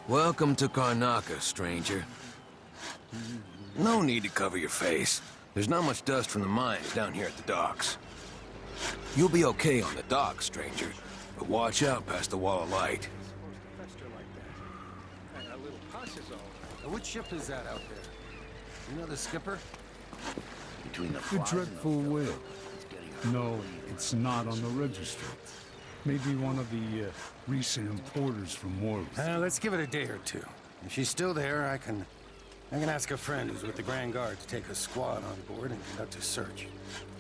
Welcome to Karnaca, stranger. No need to cover your face. There's not much dust from the mines down here at the docks. You'll be okay on the docks, stranger, but watch out past the wall of light. Now, which ship is that out there? You know the skipper? Between the dreadful whale. No, it's not on the register. Maybe one of the recent importers from Morris. Let's give it a day or two. If she's still there, I can ask a friend who's with the Grand Guard to take a squad on board and conduct a search.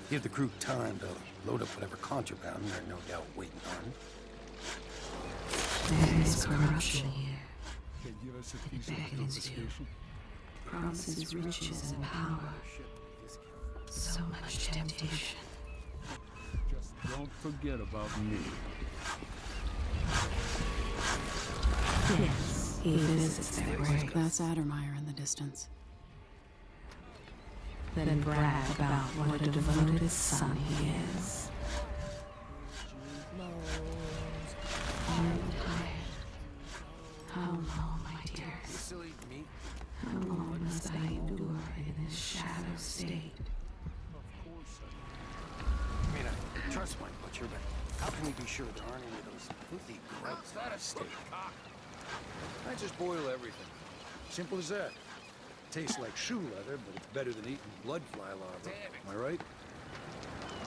Give the crew time to load up whatever contraband they're no doubt waiting on. There's corruption here. They give us a It piece of beckons you. Promises riches and power. So much temptation. Just don't forget about me. Yes, he visits their grave. That's Addermeyer in the distance. Then brag about what a devoted son he is. I'm tired. How long, my dearest? How long must I endure in this shadow state? I mean, I trust my butcher, but how can we be sure there aren't any of those filthy grubs out of state? I just boil everything. Simple as that. Tastes like shoe leather, but it's better than eating blood fly larvae. Am I right?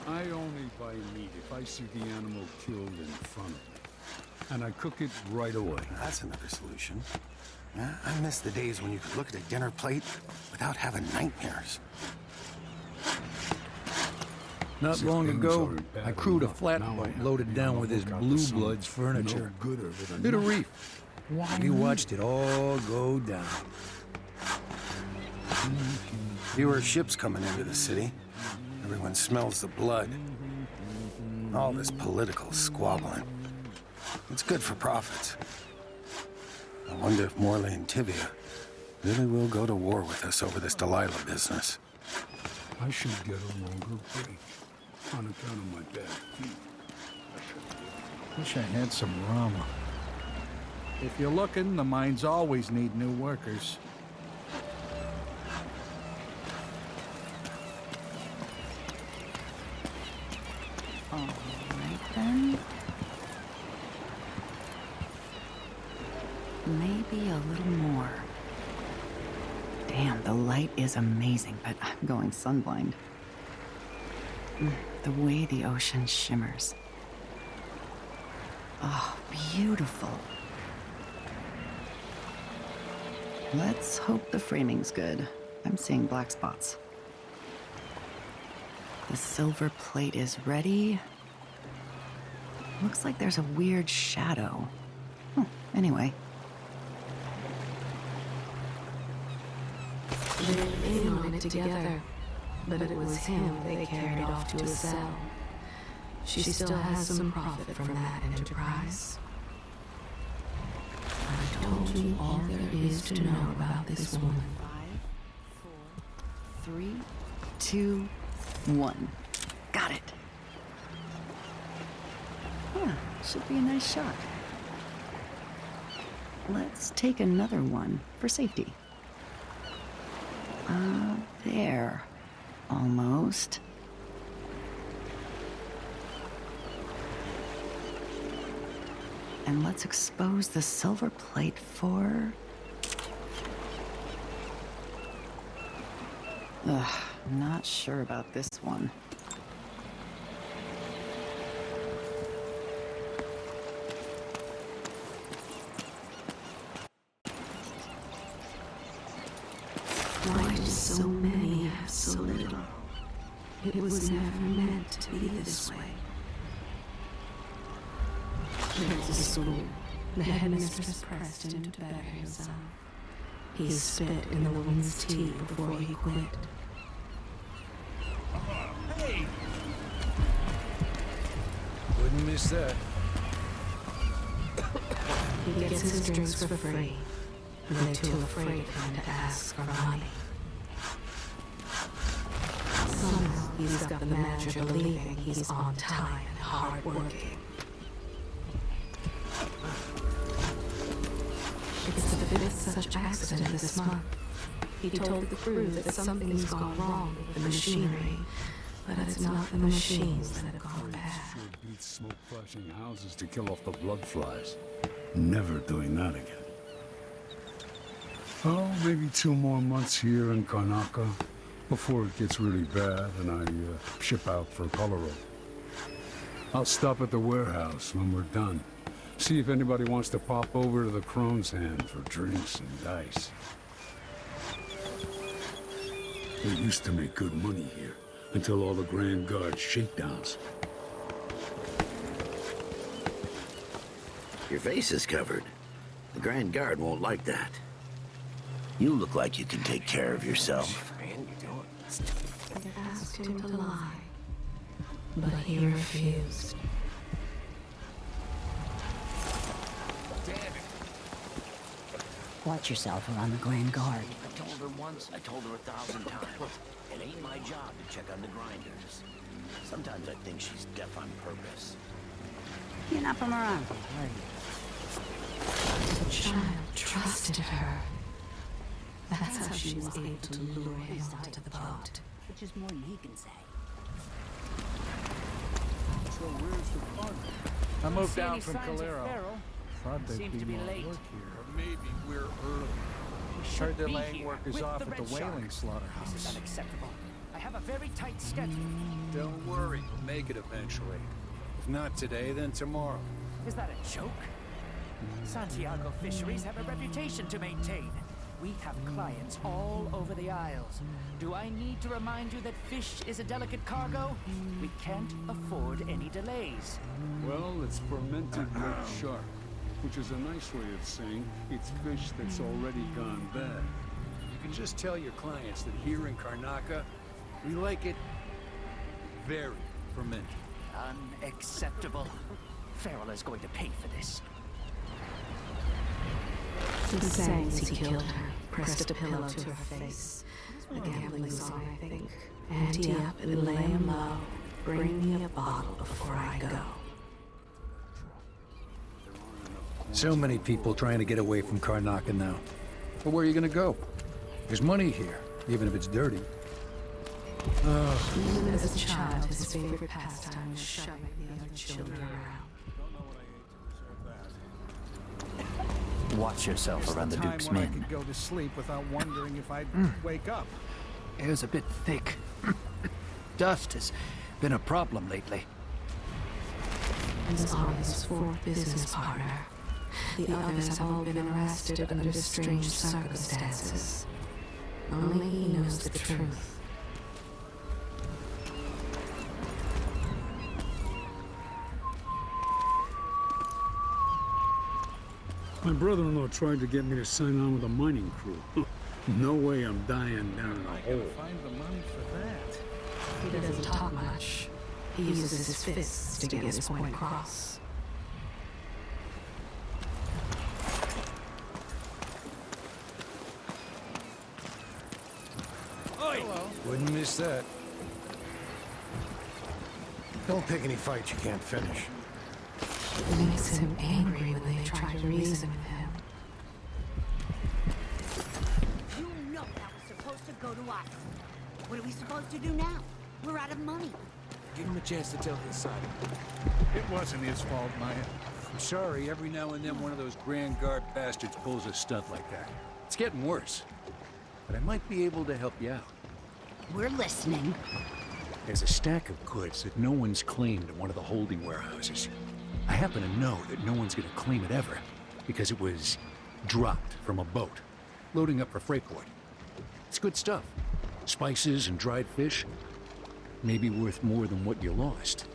I only buy meat if I see the animal killed in front of me. And I cook it right away. That's another solution. I miss the days when you could look at a dinner plate without having nightmares. Not long ago, I crewed a flatboat loaded down with his blue bloods furniture. Bit of reef. We watched it all go down. Fewer ships coming into the city. Everyone smells the blood. All this political squabbling. It's good for profits. I wonder if Morley and Tivia really will go to war with us over this Delilah business. I should get a longer break on account of my bad feet. Wish I had some rum. If you're looking, the mines always need new workers. All right, then. Maybe a little more. Damn, the light is amazing, but I'm going sunblind. The way the ocean shimmers. Oh, beautiful. Let's hope the framing's good. I'm seeing black spots. The silver plate is ready. Looks like there's a weird shadow. Anyway. They're in on it together, but it was him they carried off to a cell. She still has some profit from that enterprise. I told you all there is to know about this woman. 5, 4, 3, 2, 1. Got it. Yeah, should be a nice shot. Let's take another one for safety. There. Almost. And let's expose the silver plate for... Ugh, not sure about this one. Why do so many have so little? It was never meant to be this way. There's a school. The headmistress pressed him to better himself. He spit in the woman's tea before he quit. Hey! Wouldn't miss that. He gets his drinks for free. They're too afraid of him to ask for money. Somehow he's got the manager believing he's on time and hard-working. It's the fifth such accident this month. He told the crew that something's gone wrong with the machinery, but it's not the machines that have gone bad. Sure beats smoke flashing houses to kill off the blood flies. Never doing that again. Oh, maybe 2 more months here in Karnaca before it gets really bad and I ship out for Colorado. I'll stop at the warehouse when we're done. See if anybody wants to pop over to the Crone's Hand for drinks and dice. They used to make good money here until all the Grand Guard shakedowns. Your face is covered. The Grand Guard won't like that. You look like you can take care of yourself. They asked him to lie, but he refused. Watch yourself around the Grand Guard. I told her once, I told her 1,000 times. It ain't my job to check on the grinders. Sometimes I think she's deaf on purpose. You're not from around here, are you? The child trusted her. That's how she was able to lure him onto the boat. Which is more than he can say. So where's the fun? I moved down from Calero. Thought there'd Seems be to be more late. work here. Or maybe we're early. Heard they're laying workers off at the whaling This slaughterhouse. is unacceptable. I have a very tight schedule. Don't worry, we'll make it eventually. If not today, then tomorrow. Is that a joke? Santiago Fisheries have a reputation to maintain. We have clients all over the Isles. Do I need to remind you that fish is a delicate cargo? We can't afford any delays. Well, it's fermented red shark, which is a nice way of saying it's fish that's already gone bad. You can just tell your clients that here in Karnaca, we like it very fermented. Unacceptable. Farrell is going to pay for this. The seconds he killed her, pressed a pillow to her face. A gambling song, I think. Ante up and lay him low. Bring me a bottle before I go. So many people trying to get away from Karnaca now. But where are you gonna go? There's money here, even if it's dirty. Even as a child, his favorite pastime was shoving the other children around. Watch yourself around the Duke's when I men. could go to sleep without wondering if I'd wake up. Air's a bit thick. Dust has been a problem lately. He's on his fourth business partner. The others have all been arrested under strange circumstances. Only he knows the truth. My brother-in-law tried to get me to sign on with a mining crew. No way I'm dying down in a hole. Find the money for that. He doesn't talk much. He uses his fists to get his point across. Wouldn't miss that. Don't pick any fights you can't finish. It makes him angry when they try to reason with him. You know that was supposed to go to us. What are we supposed to do now? We're out of money. Give him a chance to tell his side. It wasn't his fault, Maya. I'm sorry, every now and then one of those Grand Guard bastards pulls a stunt like that. It's getting worse. But I might be able to help you out. We're listening. There's a stack of goods that no one's claimed in one of the holding warehouses. I happen to know that no one's gonna claim it ever, because it was dropped from a boat, loading up for freight port. It's good stuff. Spices and dried fish. Maybe worth more than what you lost.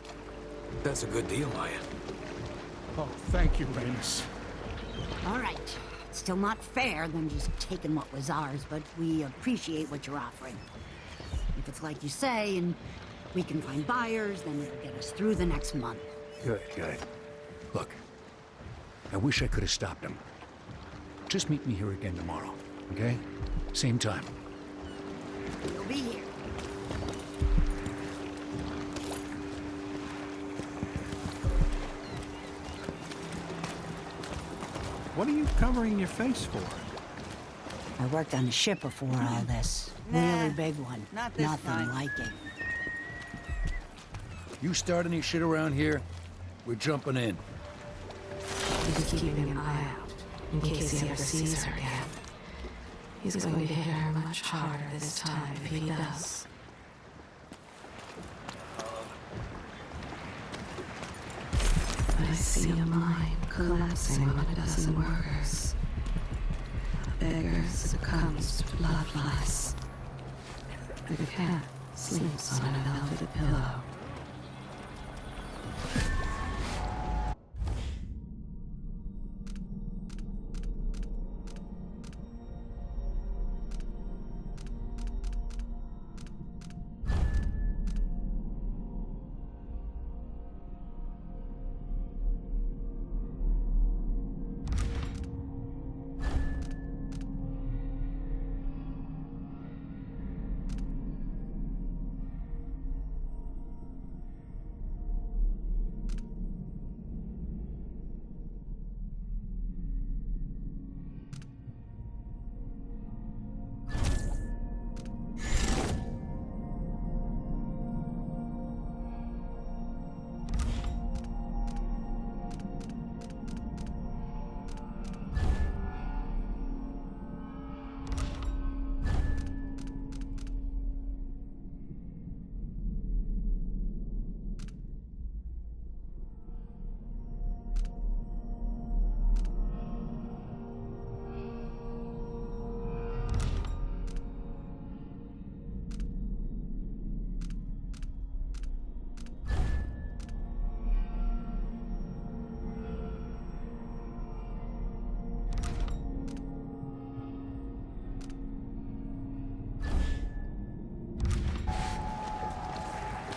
That's a good deal, Maya. Oh, thank you, Ramus. All right. Still not fair than just taking what was ours, but we appreciate what you're offering. If it's like you say, and we can find buyers, then it'll get us through the next month. Good, good. Look, I wish I could have stopped him. Just meet me here again tomorrow, okay? Same time. We'll be here. What are you covering your face for? I worked on a ship before all this. Really big one. not this Nothing time. like it. You start any shit around here, we're jumping in. He's keeping an eye out in case he ever sees her again. He's going to hit her much harder this time if he does. I see a mine collapsing on a dozen workers. A beggar succumbs to blood flies. A cat sleeps on a velvet pillow.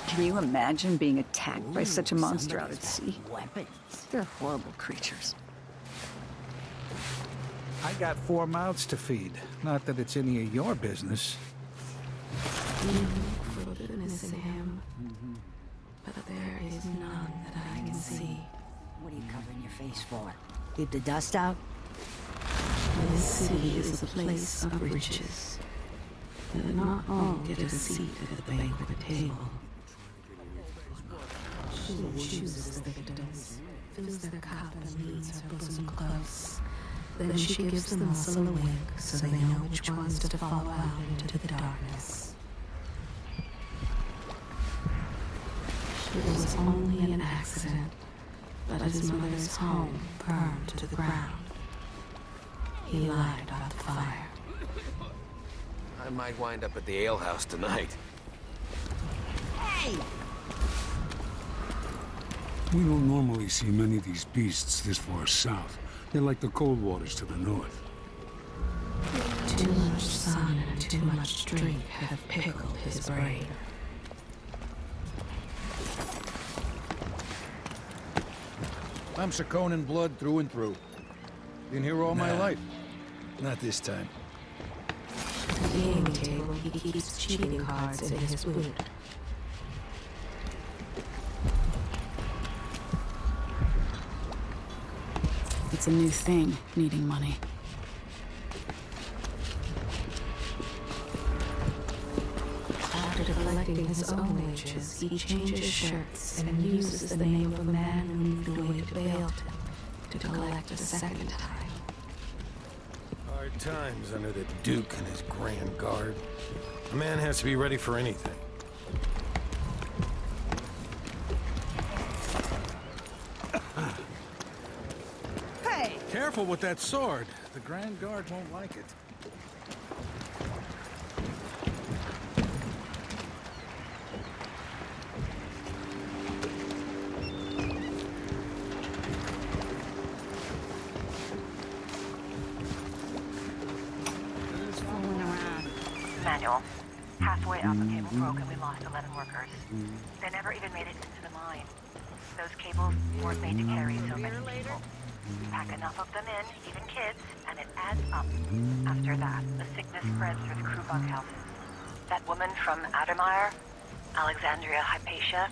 Can you imagine being attacked by such a monster out at sea? Weapons. They're horrible creatures. I got 4 mouths to feed. Not that it's any of your business. You look for goodness in him, but there is none that I can see. What are you covering your face for? Keep the dust out? This city is a place of riches, but not all get a seat at the banquet table. She chooses the victims, fills their cup and leads her bosom close. Then she gives the muscle a wink so they know which ones to follow out into the darkness. It was only an accident, but his mother's home burned to the ground. He lied about the fire. I might wind up at the alehouse tonight. Hey! We don't normally see many of these beasts this far south. They're like the cold waters to the north. Too much sun and too much drink have pickled his brain. I'm Sakonan blood through and through. Been here all my life. Not this time. At the gaming table, he keeps cheating cards in his boot. It's a new thing, needing money. After collecting his own wages, he changes shirts and uses the name of a man who moved away to Bailton to collect a second time. Hard times under the Duke and his Grand Guard. A man has to be ready for anything. Careful with that sword. The Grand Guard won't like it. Manual. Halfway up, a cable broke and we lost 11 workers. They never even made it into the mine. Those cables weren't made to carry so many people. Pack enough of them in, even kids, and it adds up. After that, the sickness spreads through the crew bunkhouses. That woman from Addermeyer, Alexandria Hypatia,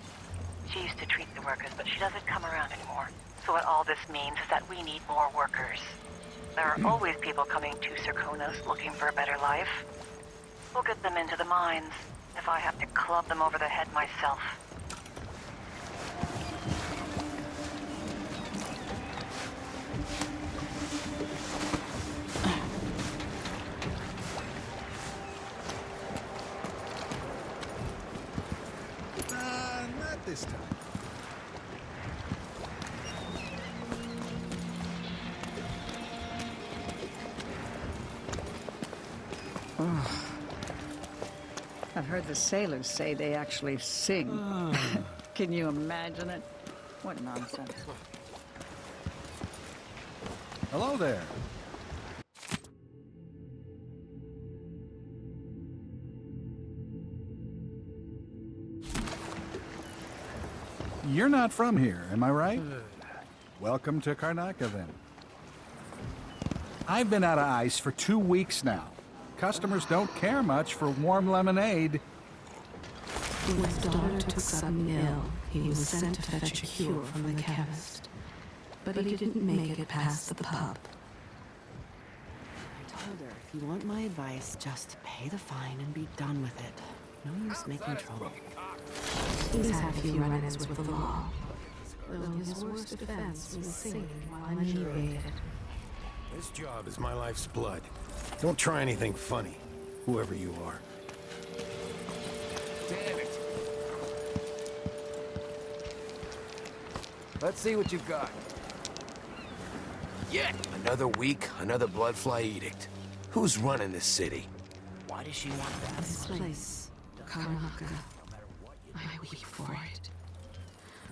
she used to treat the workers, but she doesn't come around anymore. So what all this means is that we need more workers. There are always people coming to Serkonos looking for a better life. We'll get them into the mines, if I have to club them over the head myself. Not this time. I've heard the sailors say they actually sing. Can you imagine it? What nonsense. Hello there. You're not from here, am I right? Welcome to Karnaca, then. I've been out of ice for 2 weeks now. Customers don't care much for warm lemonade. When his daughter took sudden ill, he was sent to fetch a cure from the chemist. But he didn't make it past the pub. I told her, if you want my advice, just pay the fine and be done with it. No use making trouble. He's had a few run-ins with the law, though his worst offense was singing while inebriated. This job is my life's blood. Don't try anything funny, whoever you are. Damn it! Let's see what you've got. Yeah, another week, another bloodfly edict. Who's running this city? Why does she want that? This place, Karnaca, I weep for it.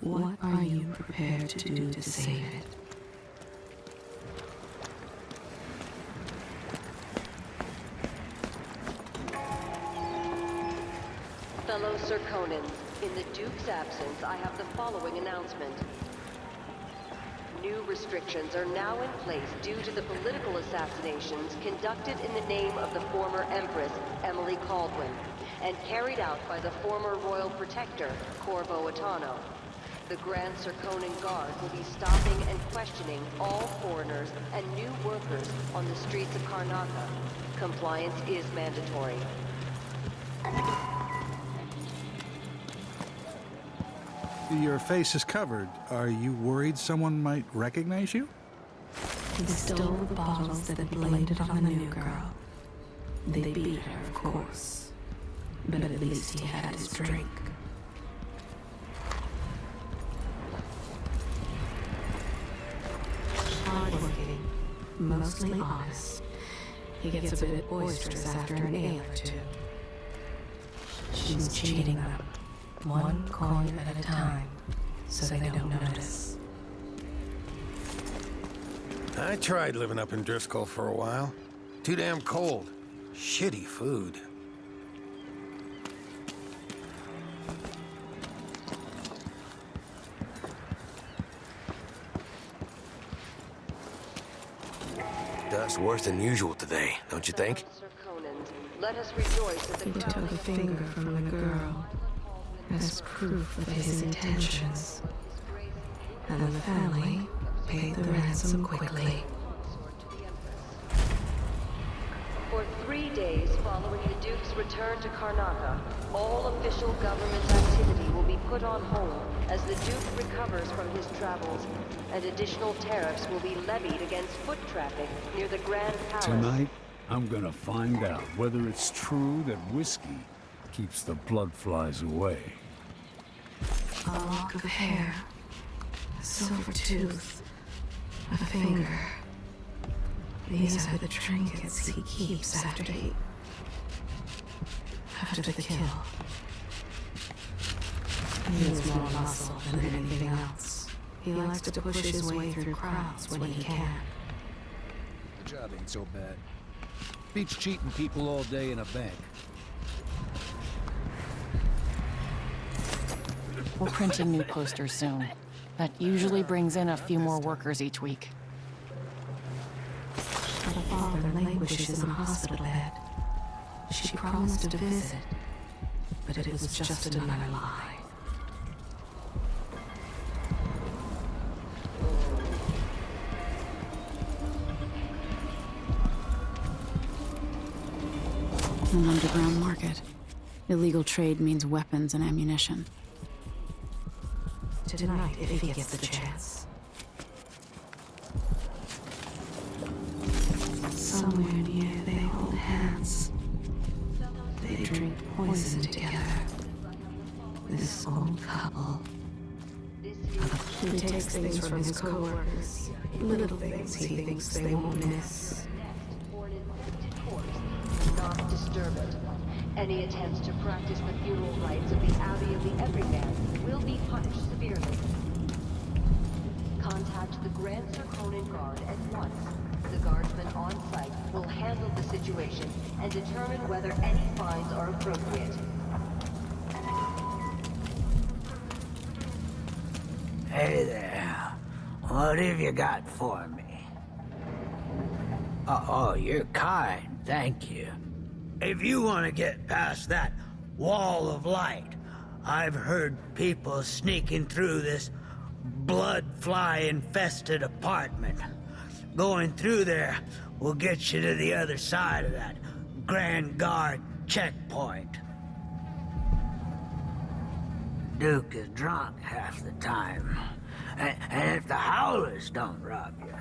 What are you prepared to do to save it? Fellow Serkonans, in the Duke's absence, I have the following announcement. New restrictions are now in place due to the political assassinations conducted in the name of the former Empress, Emily Caldwin, and carried out by the former Royal Protector, Corvo Atano. The Grand Serkonan Guard will be stopping and questioning all foreigners and new workers on the streets of Karnaca. Compliance is mandatory. Your face is covered. Are you worried someone might recognize you? He stole the bottles that blamed it on the new girl. They beat her, of course. But at least he had his drink. Hardworking, mostly honest. He gets a bit boisterous after an ale or two. She's cheating them, one coin at a time, so they don't notice. I tried living up in Driscoll for a while. Too damn cold. Shitty food. Dust worse than usual today, don't you think? Let us rejoice at the He took a finger from the girl as proof of his intentions. And the family paid the ransom quickly. For 3 days following the Duke's return to Karnaca, all official government activity will be put on hold as the Duke recovers from his travels, and additional tariffs will be levied against foot traffic near the Grand Palace. Tonight, I'm gonna find out whether it's true that whiskey keeps the blood flies away. A lock of hair, a silver tooth, a finger. These are the trinkets he keeps after the kill. He has more muscle than anything else. He likes to push his way through crowds when he can. The job ain't so bad. Beats cheating people all day in a bank. We're printing new posters soon. That usually brings in a few more workers each week. Her father languishes in a hospital bed. She promised to visit, but it was just another lie. An underground market. Illegal trade means weapons and ammunition. Tonight, if he gets the chance. Somewhere near, they hold hands. They drink poison together. This old couple. He takes things from his co-workers. Little things he thinks they won't miss. Not disturb it. Any attempts to practice the funeral rites of the Abbey of the Everyman will be punished severely. Contact the Grand Sir Conan Guard at once. The guardsmen on site will handle the situation and determine whether any fines are appropriate. Hey there. What have you got for me? Oh, you're kind. Thank you. If you want to get past that wall of light, I've heard people sneaking through this blood-fly-infested apartment. Going through there will get you to the other side of that Grand Guard checkpoint. Duke is drunk half the time. And if the Howlers don't rob you,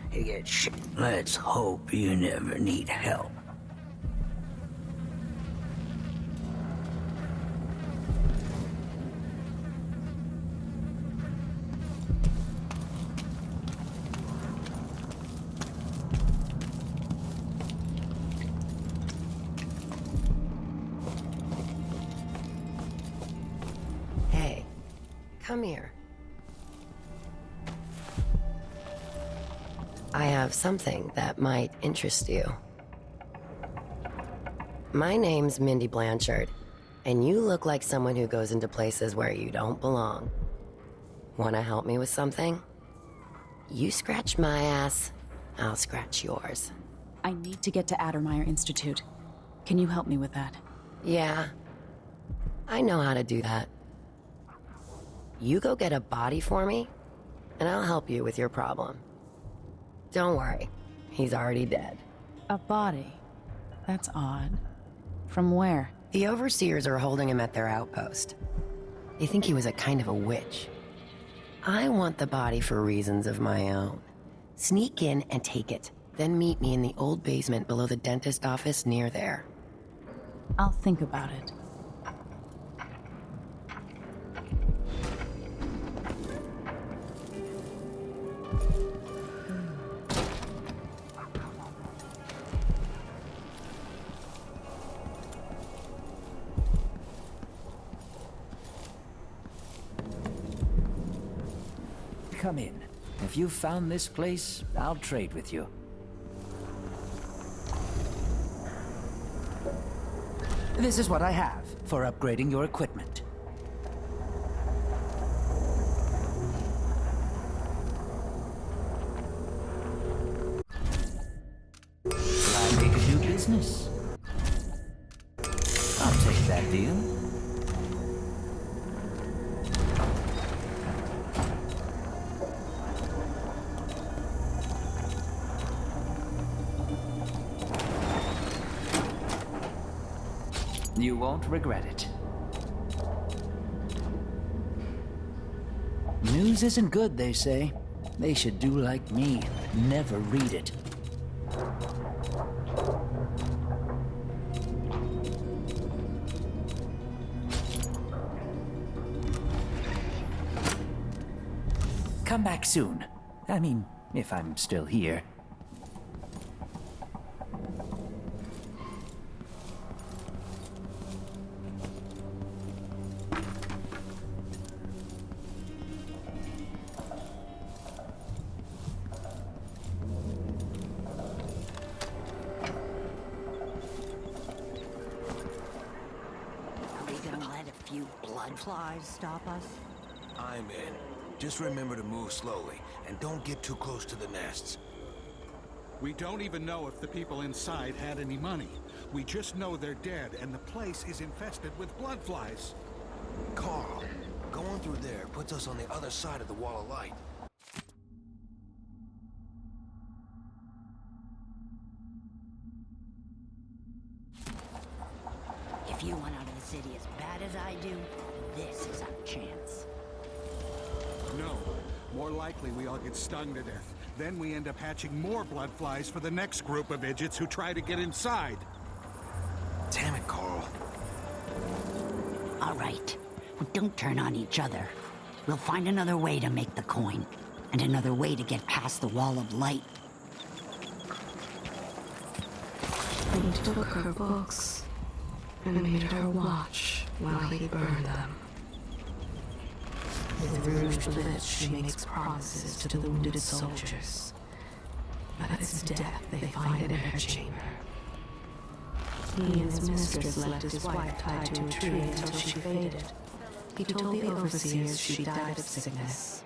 he gets shit. Let's hope you never need help. Hey, come here. I have something that might interest you. My name's Mindy Blanchard, and you look like someone who goes into places where you don't belong. Wanna help me with something? You scratch my ass, I'll scratch yours. I need to get to Addermeyer Institute. Can you help me with that? Yeah, I know how to do that. You go get a body for me, and I'll help you with your problem. Don't worry, he's already dead. A body? That's odd. From where? The overseers are holding him at their outpost. They think he was a kind of a witch. I want the body for reasons of my own. Sneak in and take it, then meet me in the old basement below the dentist office near there. I'll think about it. Come in. If you've found this place, I'll trade with you. This is what I have for upgrading your equipment. Will I make a new business? I'll take that deal. You won't regret it. News isn't good, they say. They should do like me, never read it. Come back soon. I mean, if I'm still here. Flies stop us? I'm in. Just remember to move slowly, and don't get too close to the nests. We don't even know if the people inside had any money. We just know they're dead, and the place is infested with blood flies. Carl, going through there puts us on the other side of the wall of light. If you want out of the city as bad as I do, this is our chance. No. More likely we all get stung to death. Then we end up hatching more blood flies for the next group of idiots who try to get inside. Damn it, Carl. All right. Well, don't turn on each other. We'll find another way to make the coin. And another way to get past the wall of light. He took her books and made her watch while he burned them. With rouged lips, she makes promises to the wounded soldiers. But it's death they find in her chamber. He and his mistress left his wife tied to a tree until she faded. He told the overseers she died of sickness.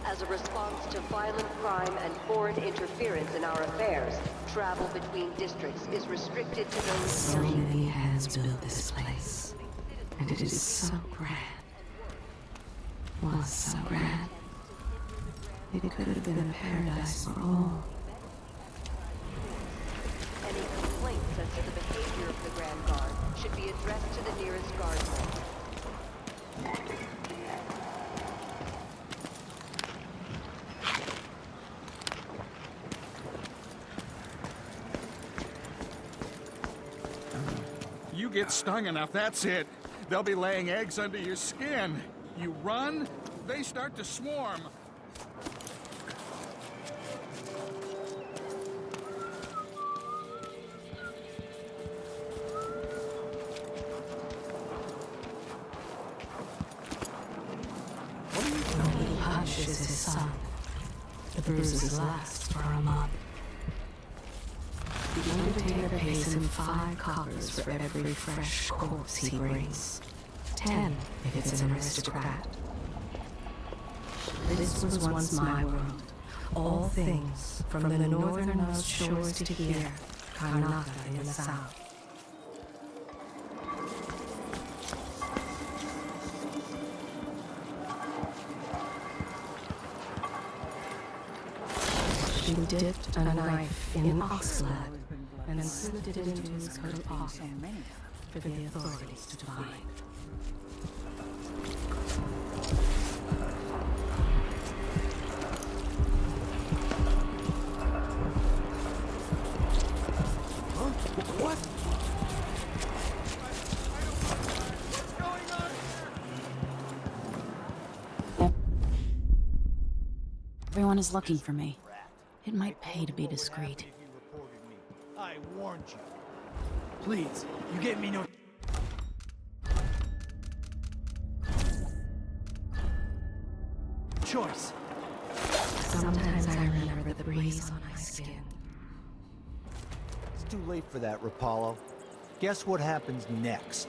As a response to violent crime and foreign interference in our affairs, travel between districts is restricted to those... So many hands built this place, and it is so grand. Was so grand. It could have been a paradise for all. Any complaints as to the behavior of the Grand Guard should be addressed to the nearest guardsman. You get stung enough, that's it. They'll be laying eggs under your skin. You run, they start to swarm. When he punches his son, the bruises last for a month. The Undertaker pays him 5 coppers for every fresh corpse he brings. 10 if it's an aristocrat. This was once my world. All things, from the northernmost shores to here, Karnataka in the south. She dipped a knife in oxblood and slipped it into his coat pocket for the authorities to find. What? Everyone is looking for me. It might pay to be discreet. I warned you. Please, you get me no... choice. Sometimes I remember the breeze on my skin. It's too late for that, Rapallo. Guess what happens next?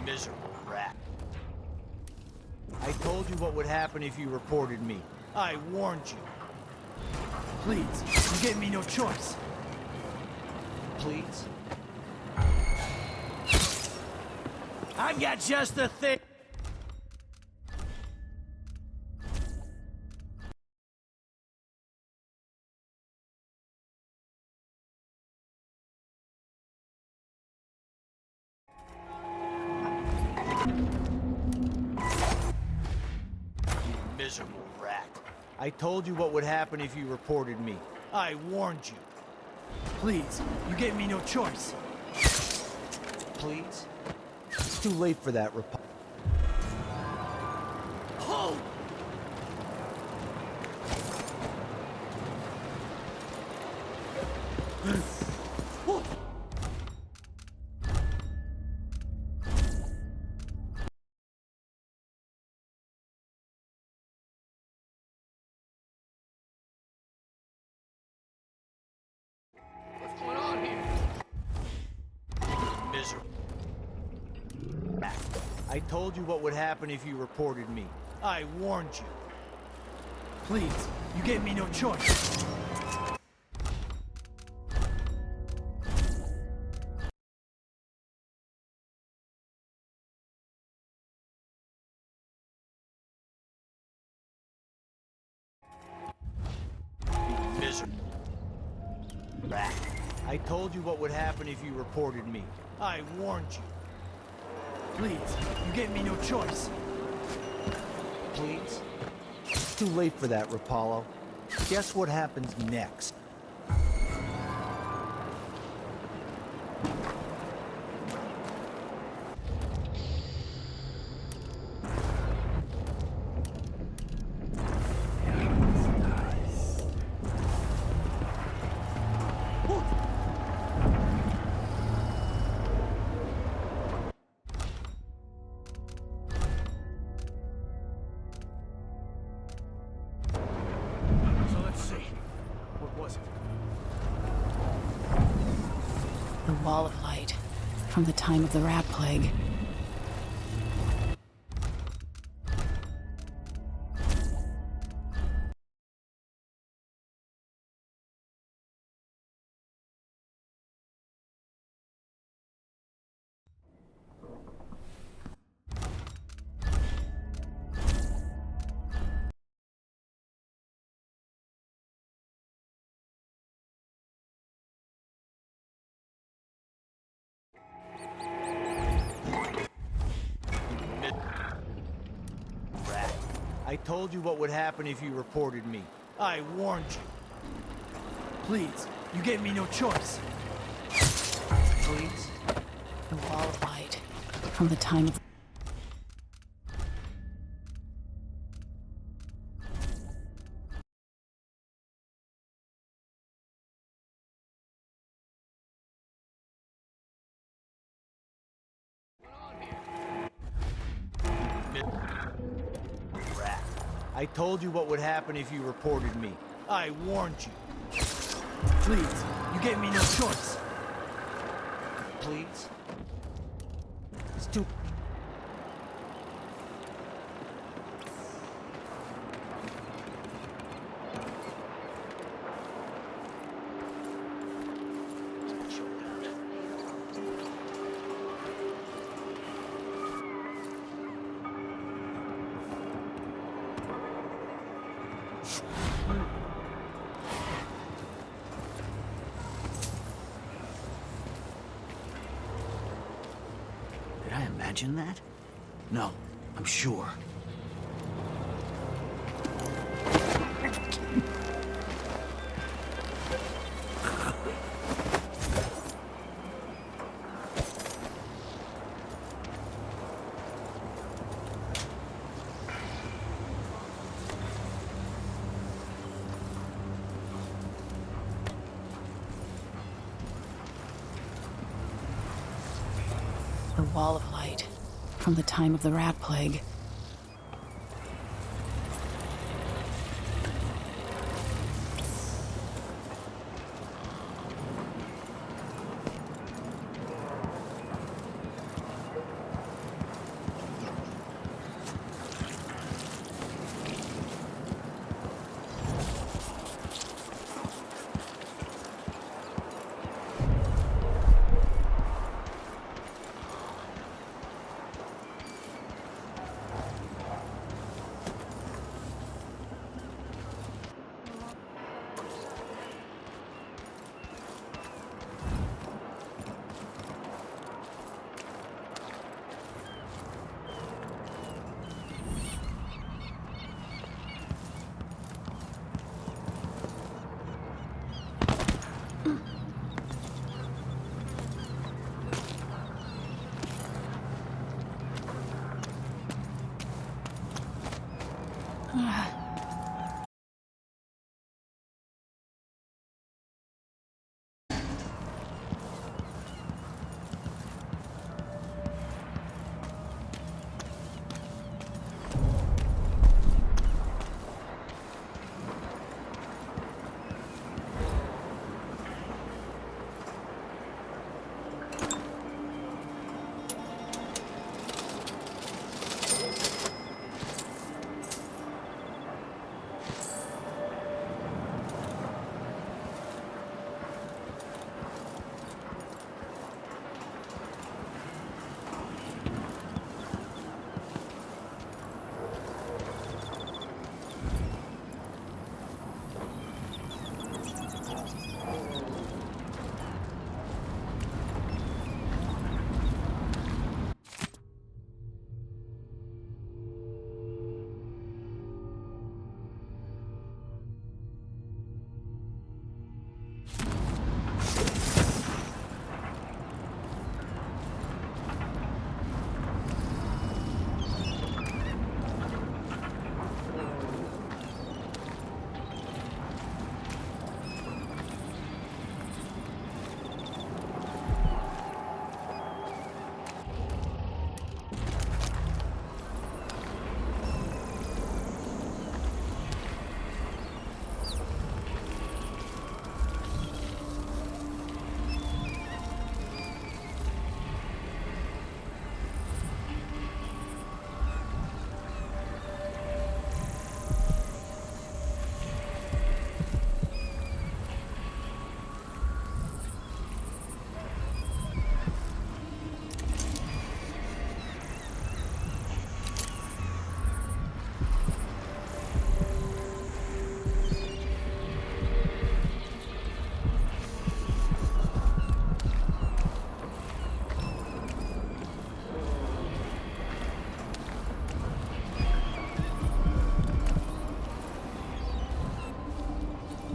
Miserable rat. I told you what would happen if you reported me. I warned you. Please, you gave me no choice. Please? I've got just the thing. Miserable rat. I told you what would happen if you reported me. I warned you. Please, you gave me no choice. Please? It's too late for that, Hold! What's going on here? Miserable. I told you what would happen if you reported me. I warned you. Please, you gave me no choice. Miserable rat. I told you what would happen if you reported me. I warned you. Please, you gave me no choice. Please? It's too late for that, Rapallo. Guess what happens next? So let's see. What was it? The Wall of Light, from the time of the rat plague. Rat. I told you what would happen if you reported me. I warned you. Please, you gave me no choice. Please? The Wall of Light, from the time of... Rat. I told you what would happen if you reported me. I warned you. Please, you gave me no choice. Please? It's too... Did I imagine that? No, I'm sure. The Wall of Light, from the time of the rat plague.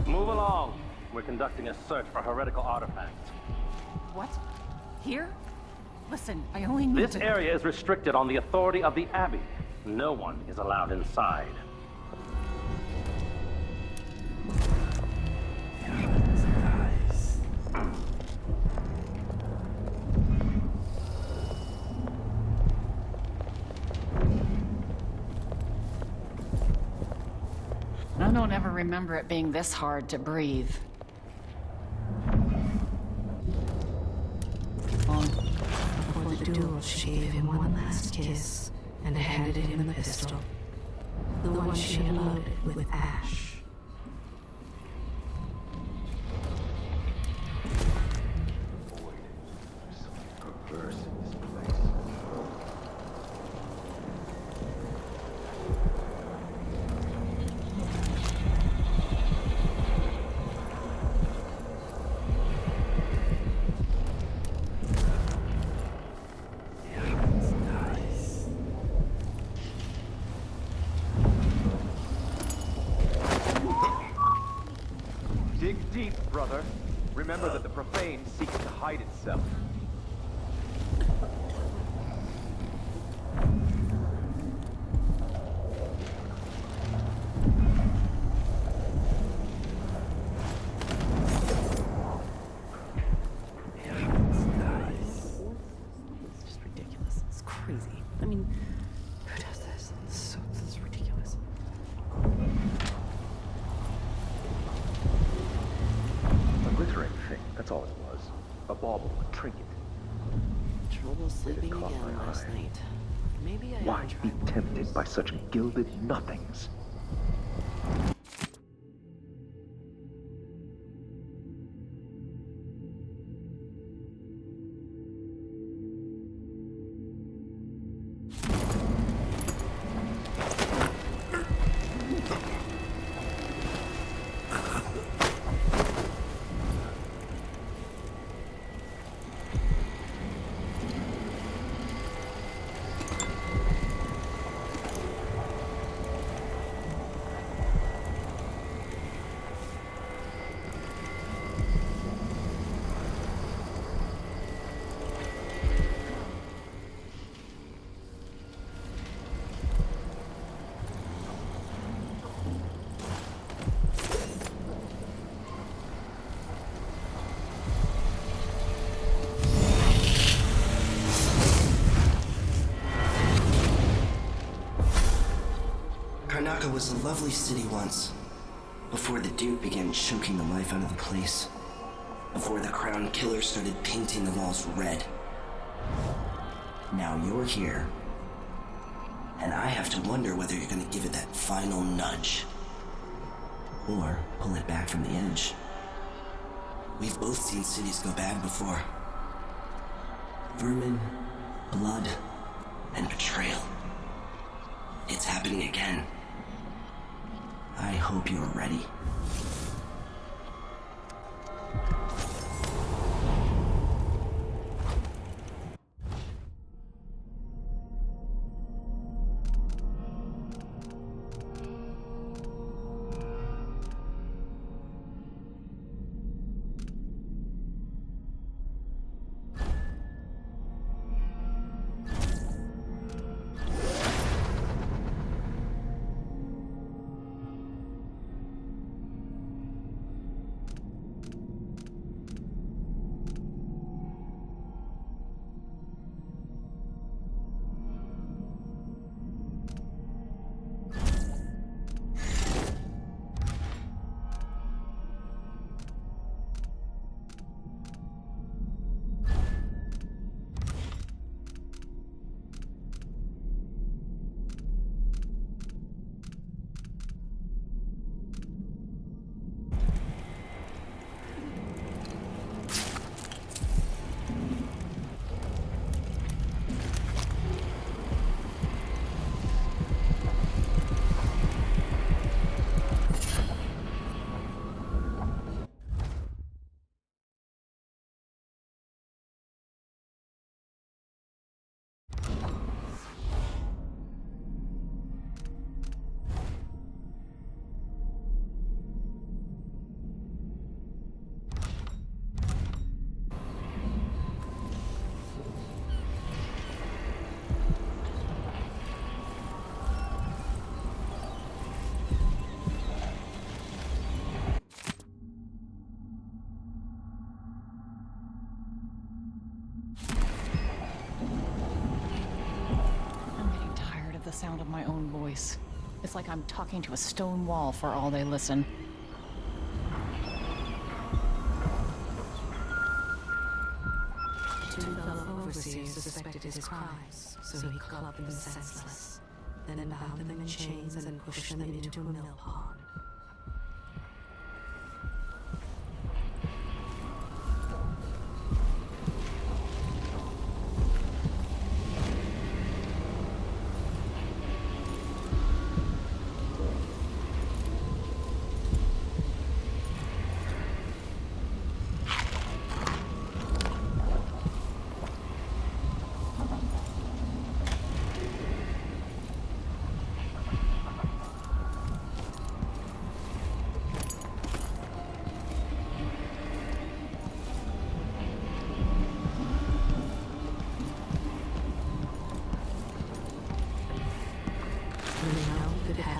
Move along. We're conducting a search for heretical artifacts. What? Here? Listen, I only need This area is restricted on the authority of the Abbey. No one is allowed inside. I don't ever remember it being this hard to breathe. Before the duel, she gave him one last kiss and handed him the pistol. The one she had loaded with ash. Dig deep, brother. Remember that the profane seeks to hide itself. It's just ridiculous. It's crazy. I mean, who does this? This is ridiculous. A glittering thing, that's all it was. A bauble, a trinket. Trouble sleeping caught again my last eye. night. Maybe I Why ought to try be one of tempted those. by such gilded nothings? Karnaca was a lovely city once, before the Duke began choking the life out of the place, before the Crown Killer started painting the walls red. Now you're here, and I have to wonder whether you're gonna give it that final nudge, or pull it back from the edge. We've both seen cities go bad before. Vermin, blood, and betrayal. It's happening again. I hope you're ready. sound of my own voice. It's like I'm talking to a stone wall for all they listen. Two fellow overseers suspected his crimes, so he clubbed them senseless, then bound them in chains and pushed them into a mill pond.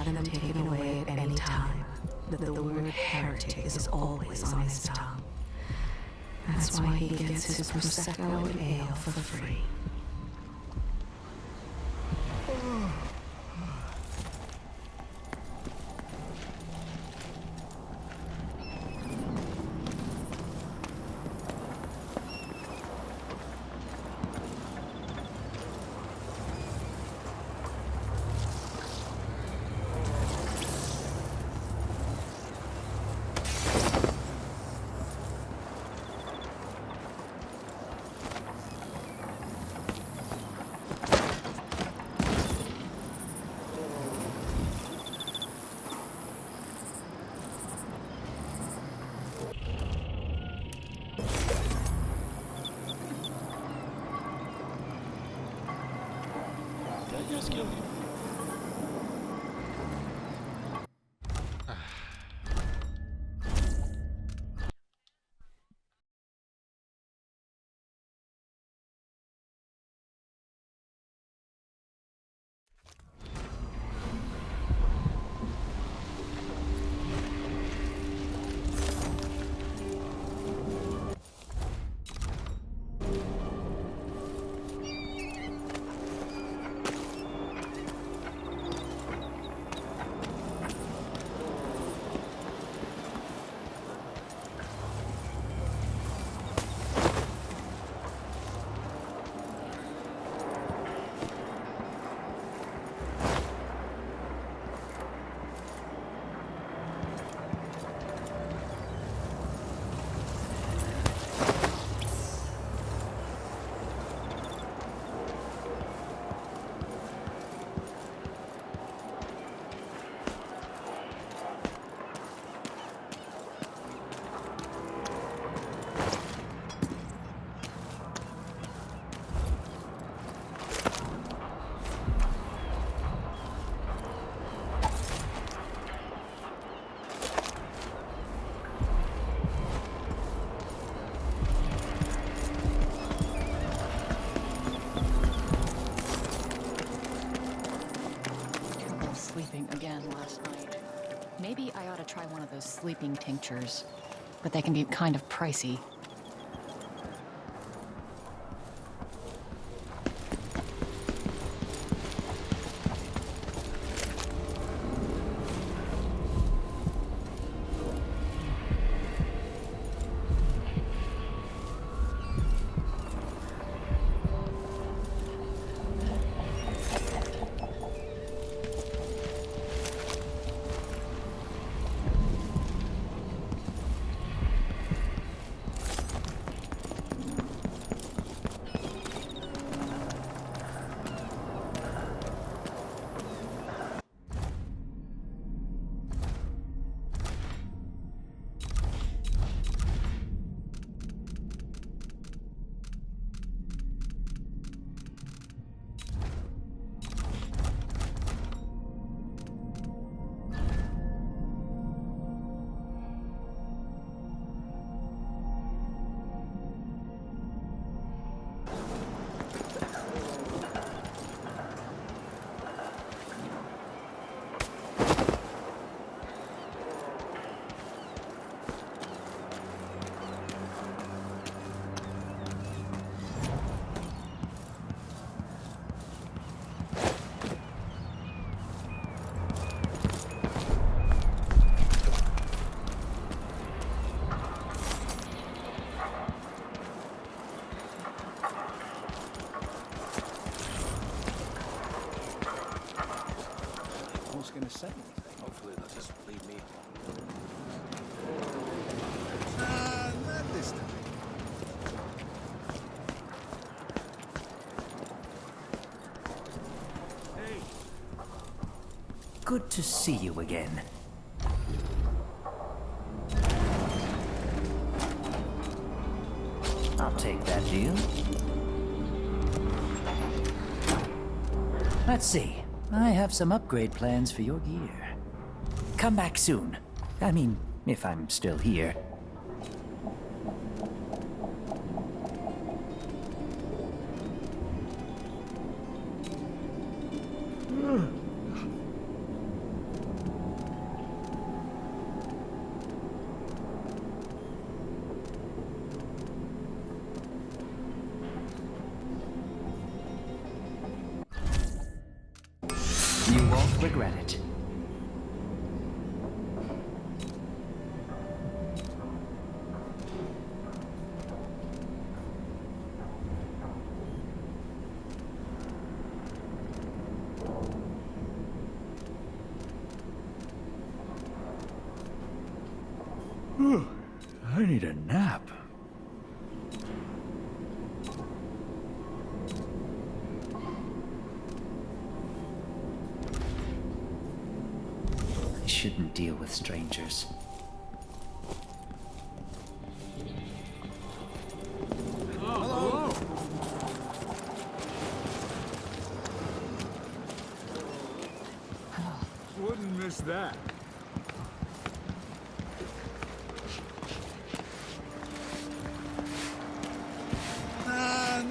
Them taken away at any time, that the word heretic is always on his tongue. That's why he gets his Prosecco and ale for free. Just kill you. Sleeping again last night. Maybe I ought to try one of those sleeping tinctures, but they can be kind of pricey. say anything. Hopefully they'll just leave me. Not this time. Good to see you again. I'll take that deal. Let's see. I have some upgrade plans for your gear. Come back soon. I mean, if I'm still here. You won't regret it. I need a nap. I shouldn't deal with strangers. Hello. Wouldn't miss that.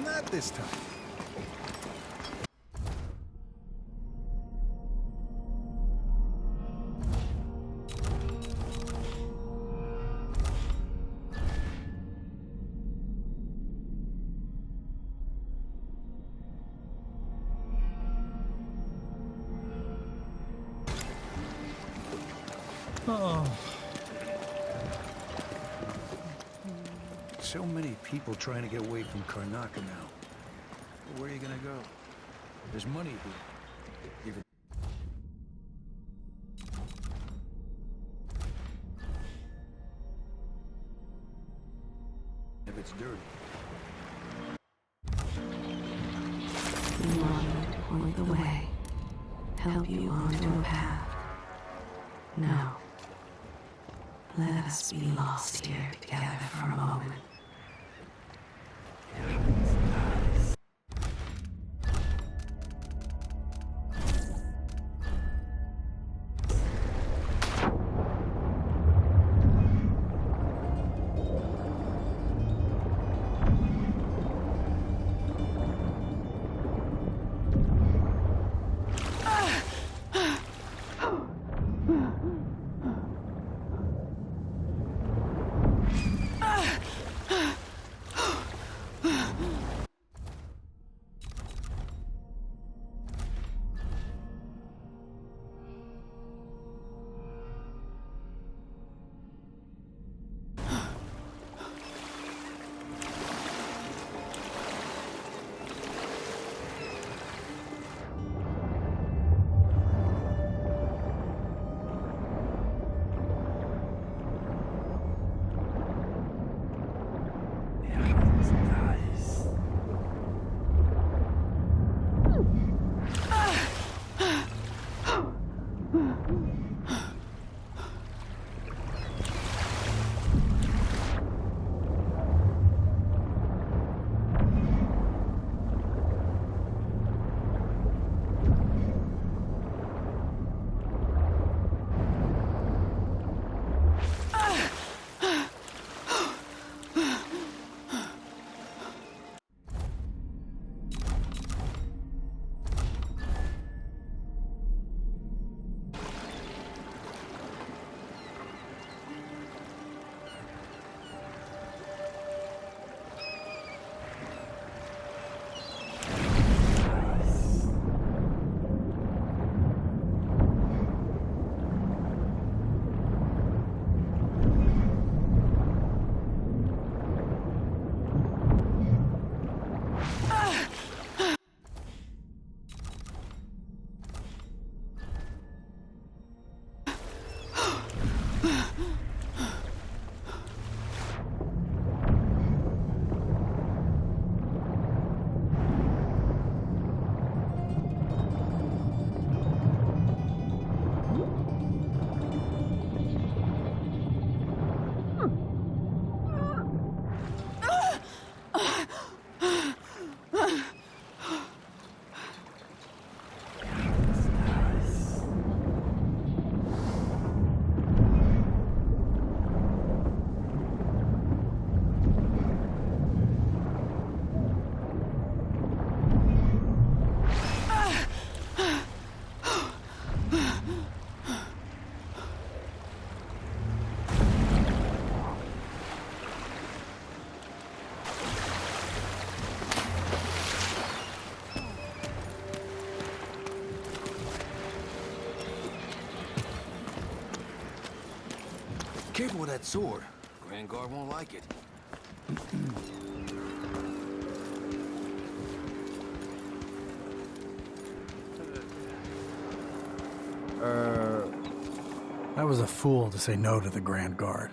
Not this time. Oh. So many people trying to get away from Karnaca now. Where are you gonna go? There's money here. Even if it's dirty. We want you to point the way, help you onto a path. Now, let us be lost here together for a moment. Careful with that sword. Grand Guard won't like it. I was a fool to say no to the Grand Guard.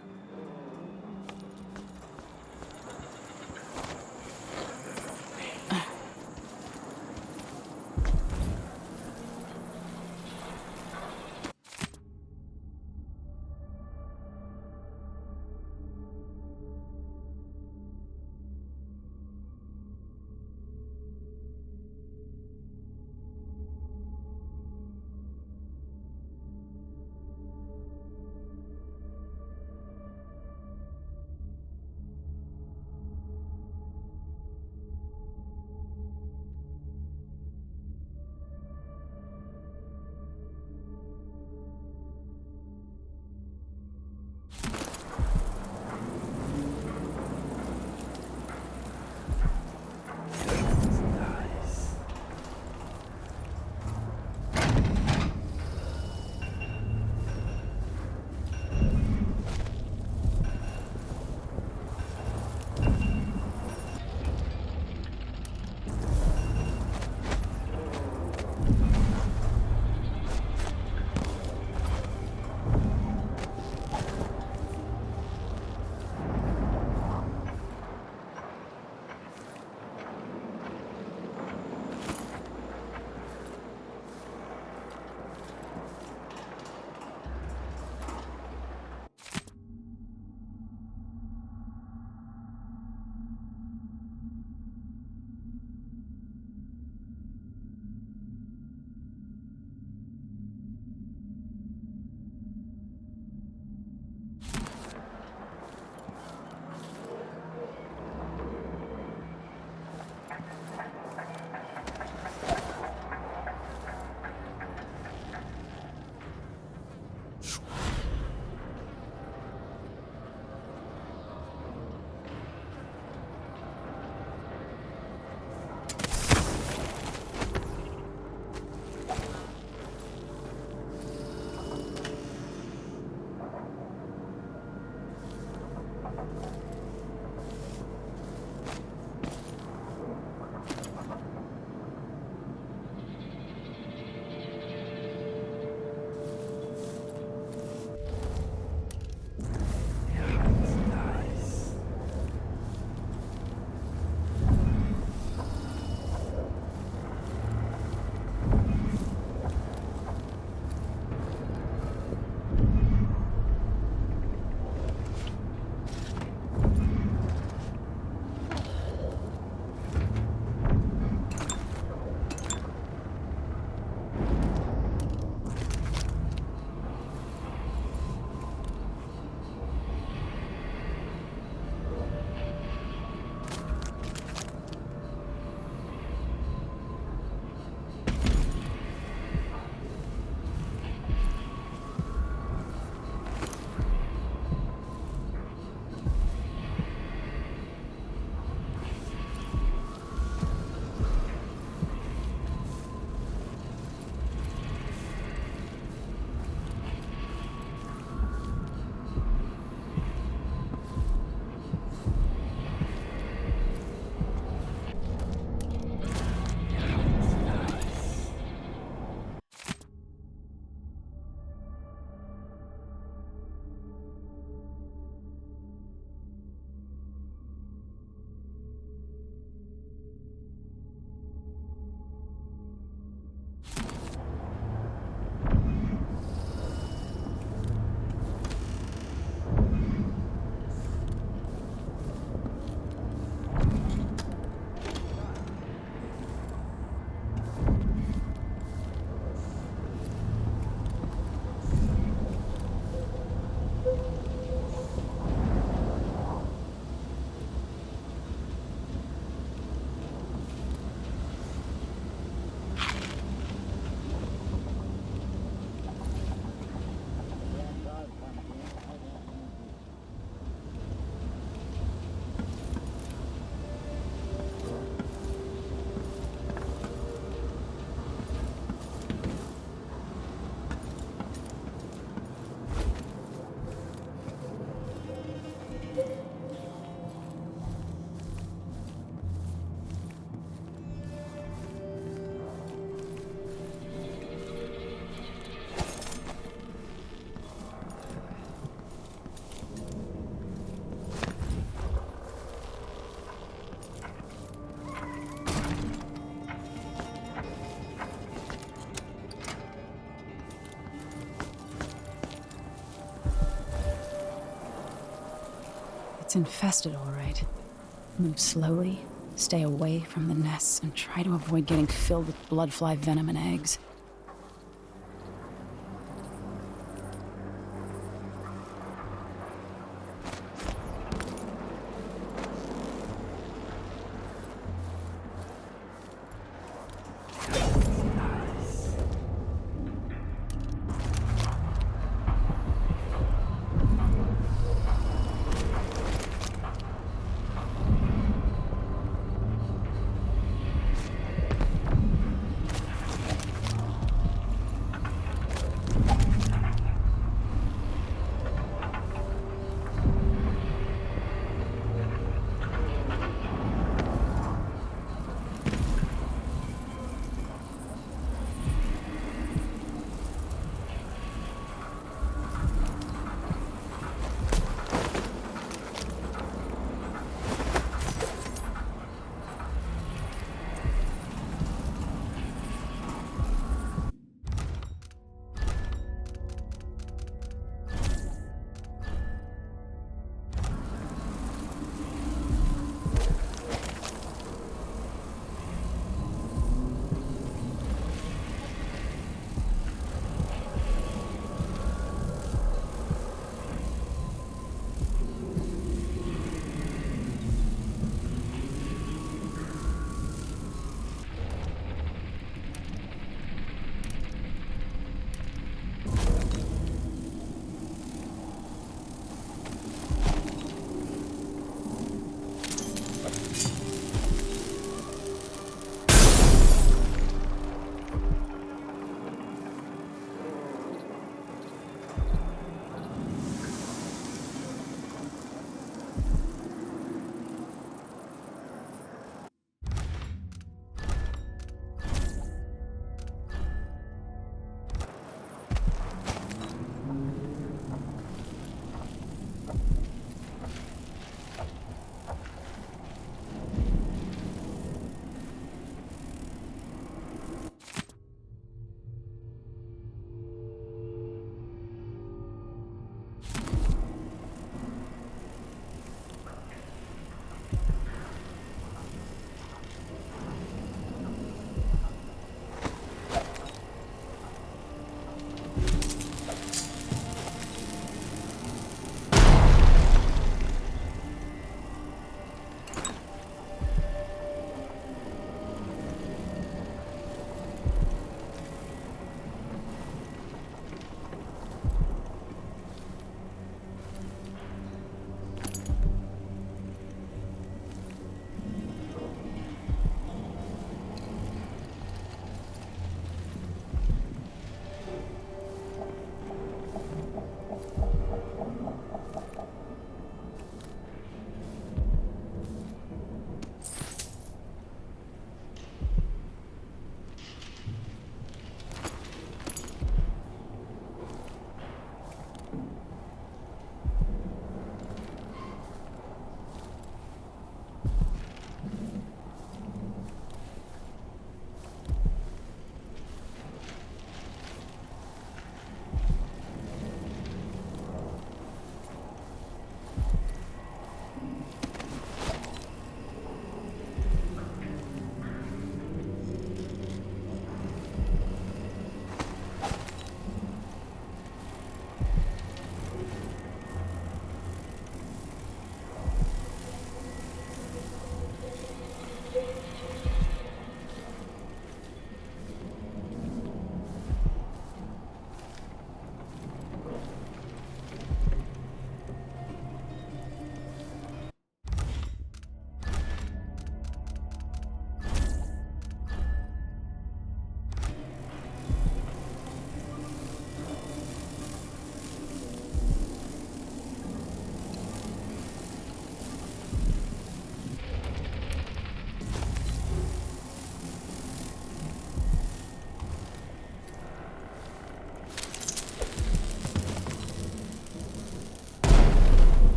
It's infested, all right. Move slowly, stay away from the nests, and try to avoid getting filled with bloodfly venom and eggs.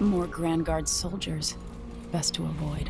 More Grand Guard soldiers. Best to avoid.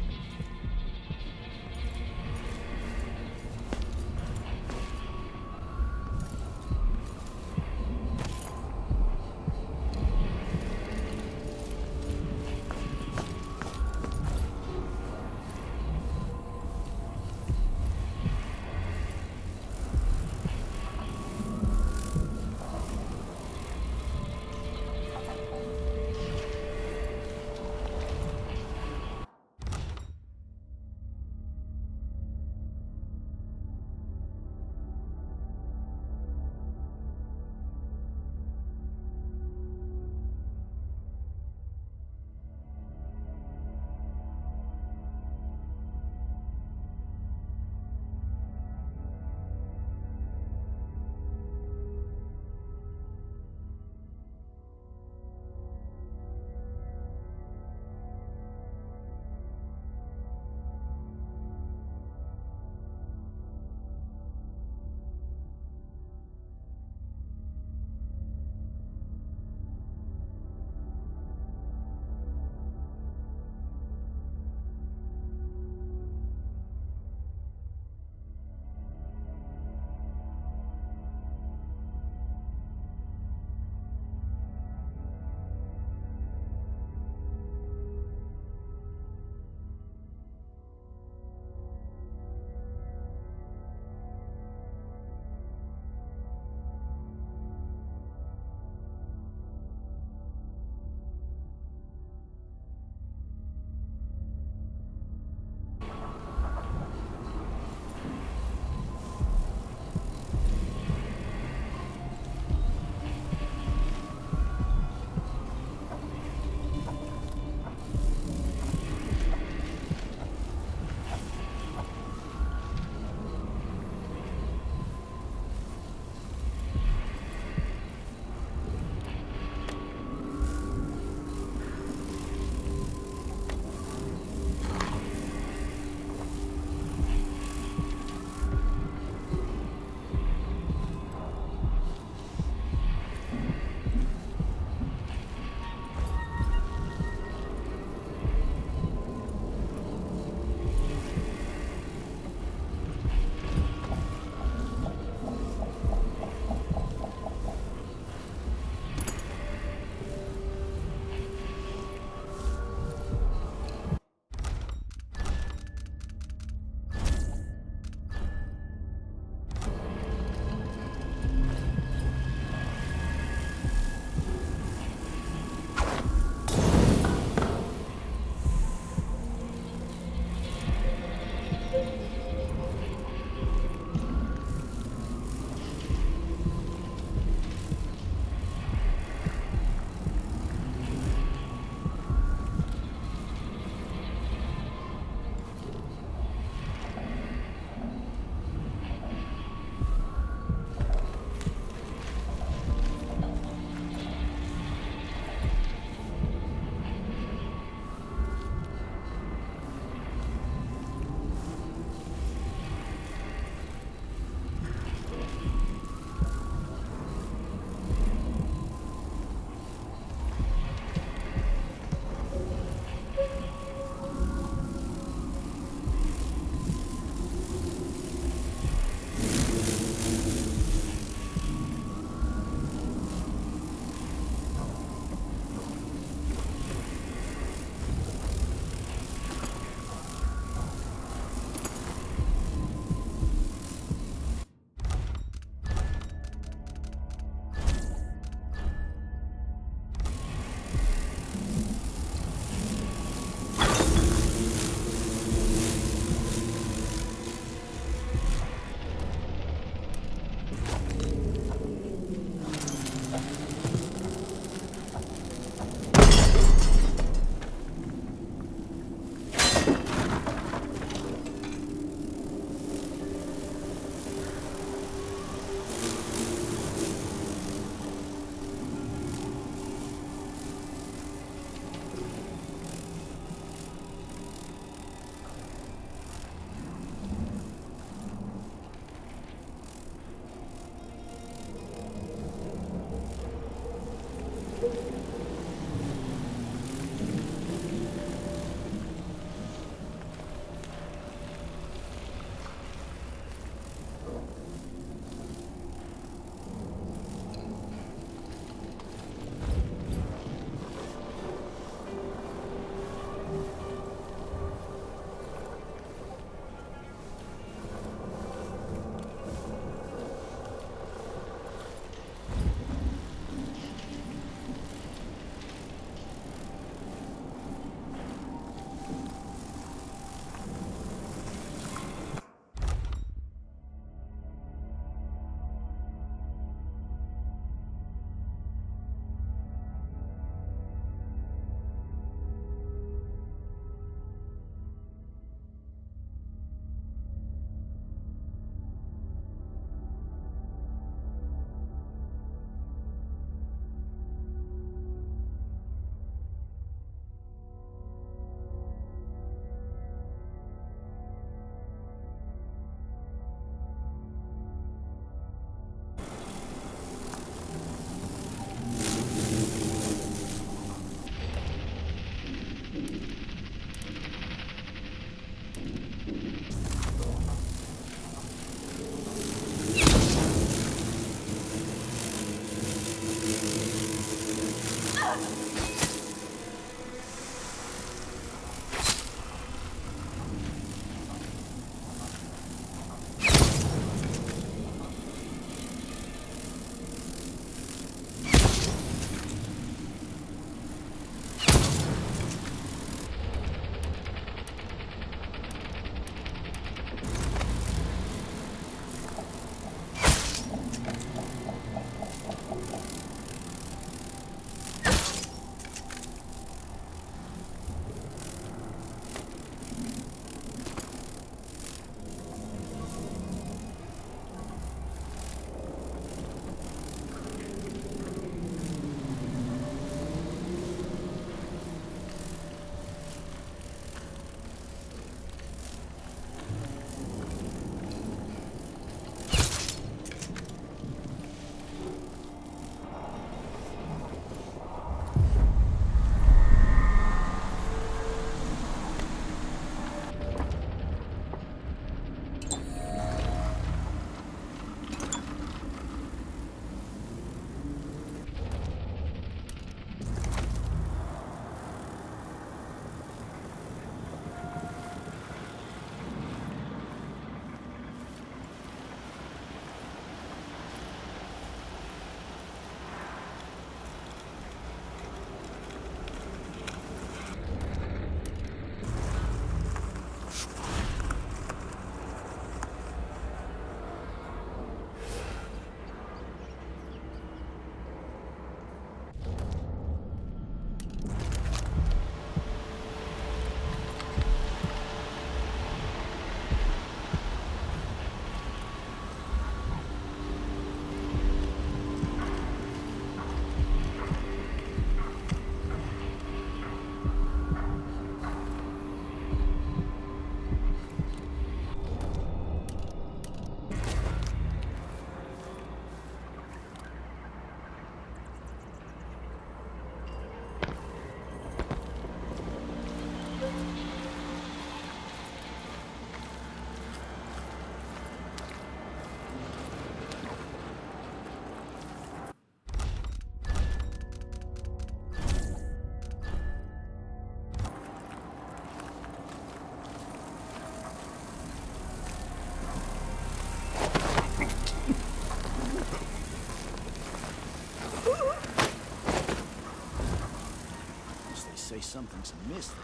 say something's amiss there,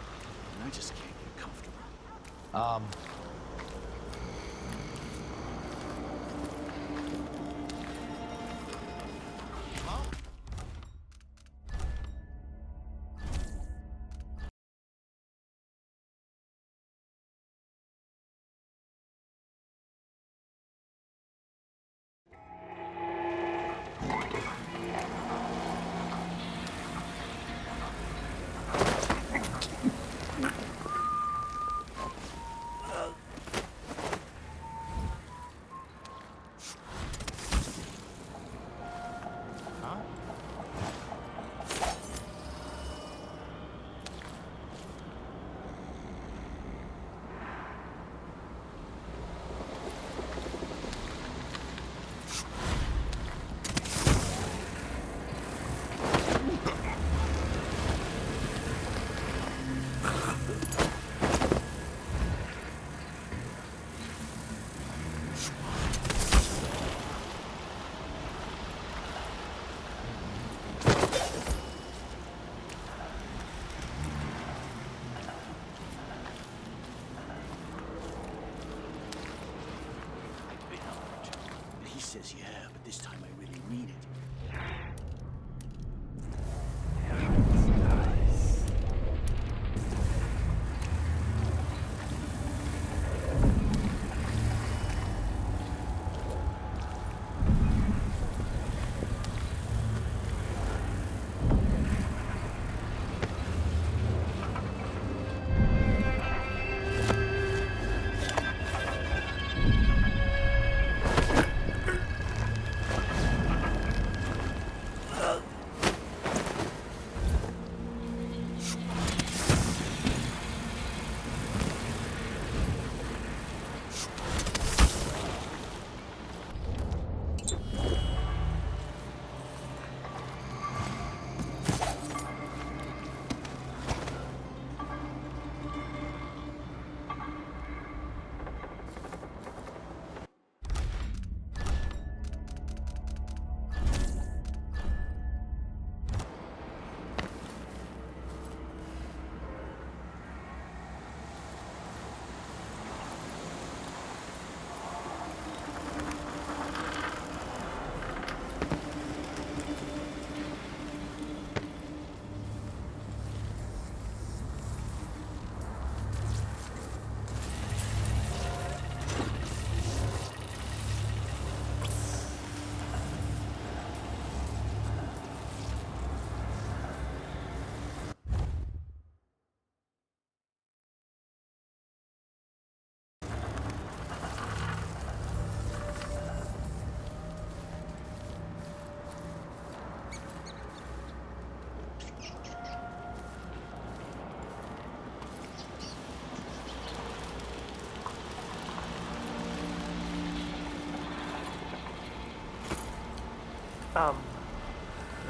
and I just can't get comfortable. He says, yeah, but this time I really mean it.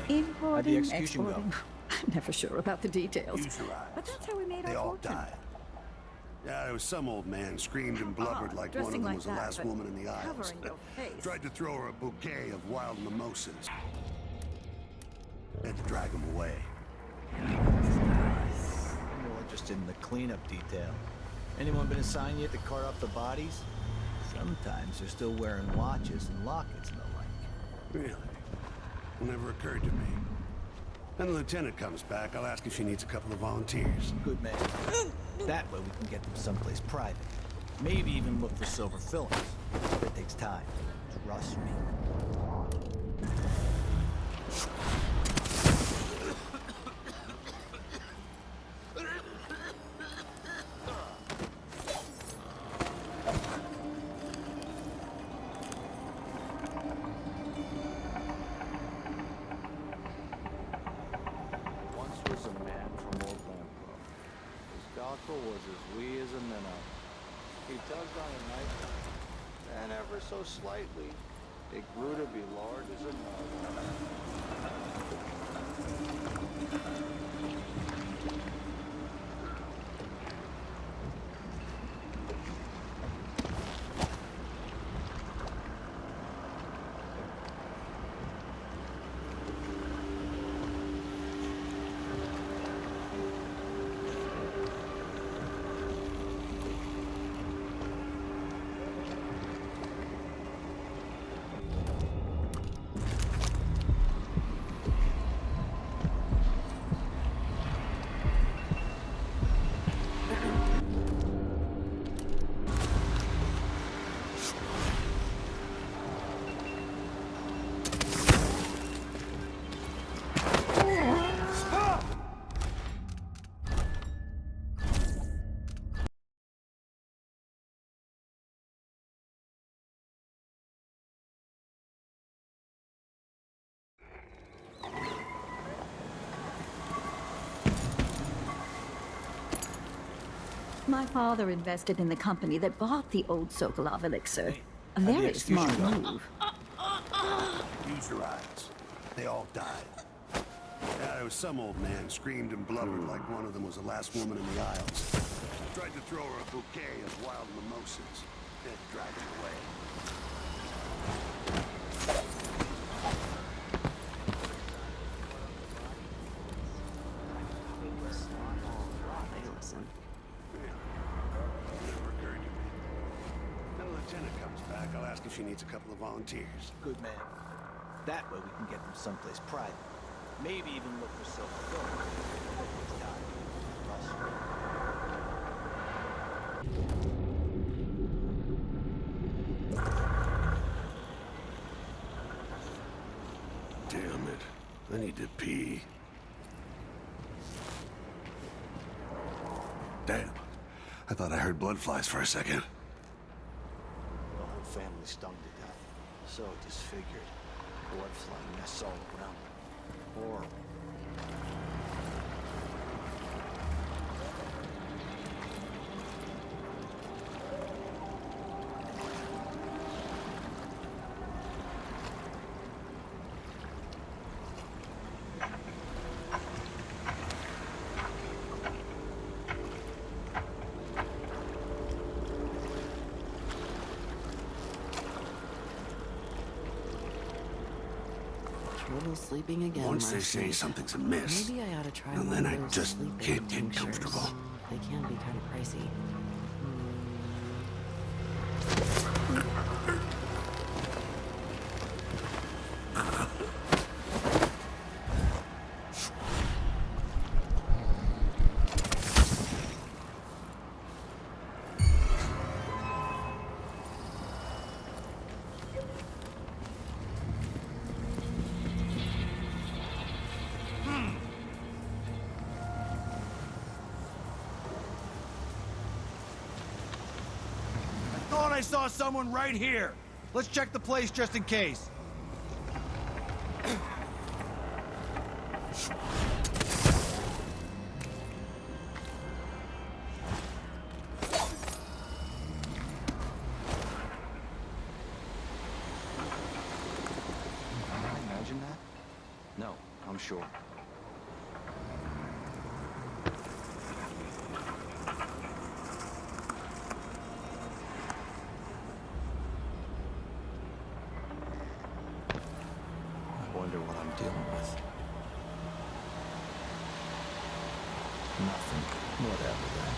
Importing, the execution go? exporting. I'm never sure about the details. Use your eyes. But that's how we made They our all fortune. died. Yeah, there was some old man screamed and blubbered like one of dressing them like was the that, last but woman in the aisles. covering your face. Tried to throw her a bouquet of wild mimosas. Had to drag him away. More interested in the cleanup detail. Anyone been assigned yet to cart off the bodies? Sometimes they're still wearing watches and lockets and the like. Really? Never occurred to me. When the lieutenant comes back, I'll ask if she needs a couple of volunteers. Good man. That way we can get them someplace private. Maybe even look for silver fillings. But it takes time. Trust me. Once was a man from Old Lampro. His gawker was as wee as a minnow. He tugged on a knife, and ever so slightly, it grew to be large as a nut. My father invested in the company that bought the old Sokolov elixir. A very smart move. Use your eyes. They all died. Yeah, there was some old man screamed and blubbered like one of them was the last woman in the Isles. Tried to throw her a bouquet of wild mimosas. Then dragged her away. When the lieutenant comes back, I'll ask if she needs a couple of volunteers. Good man. That way we can get them someplace private. Maybe even look for silver gold. Damn it. I need to pee. Damn. I thought I heard blood flies for a second. The whole family stung to death. So disfigured. Blood flying mess all around. Horrible. Trouble sleeping again. Once they say something's amiss, Maybe I ought to try and one then of I those just sleeping can't get tinctures. comfortable. They can be kind of pricey. Thought I saw someone right here. Let's check the place just in case. Can I imagine that? No, I'm sure. I wonder what I'm dealing with. Nothing. Whatever, then.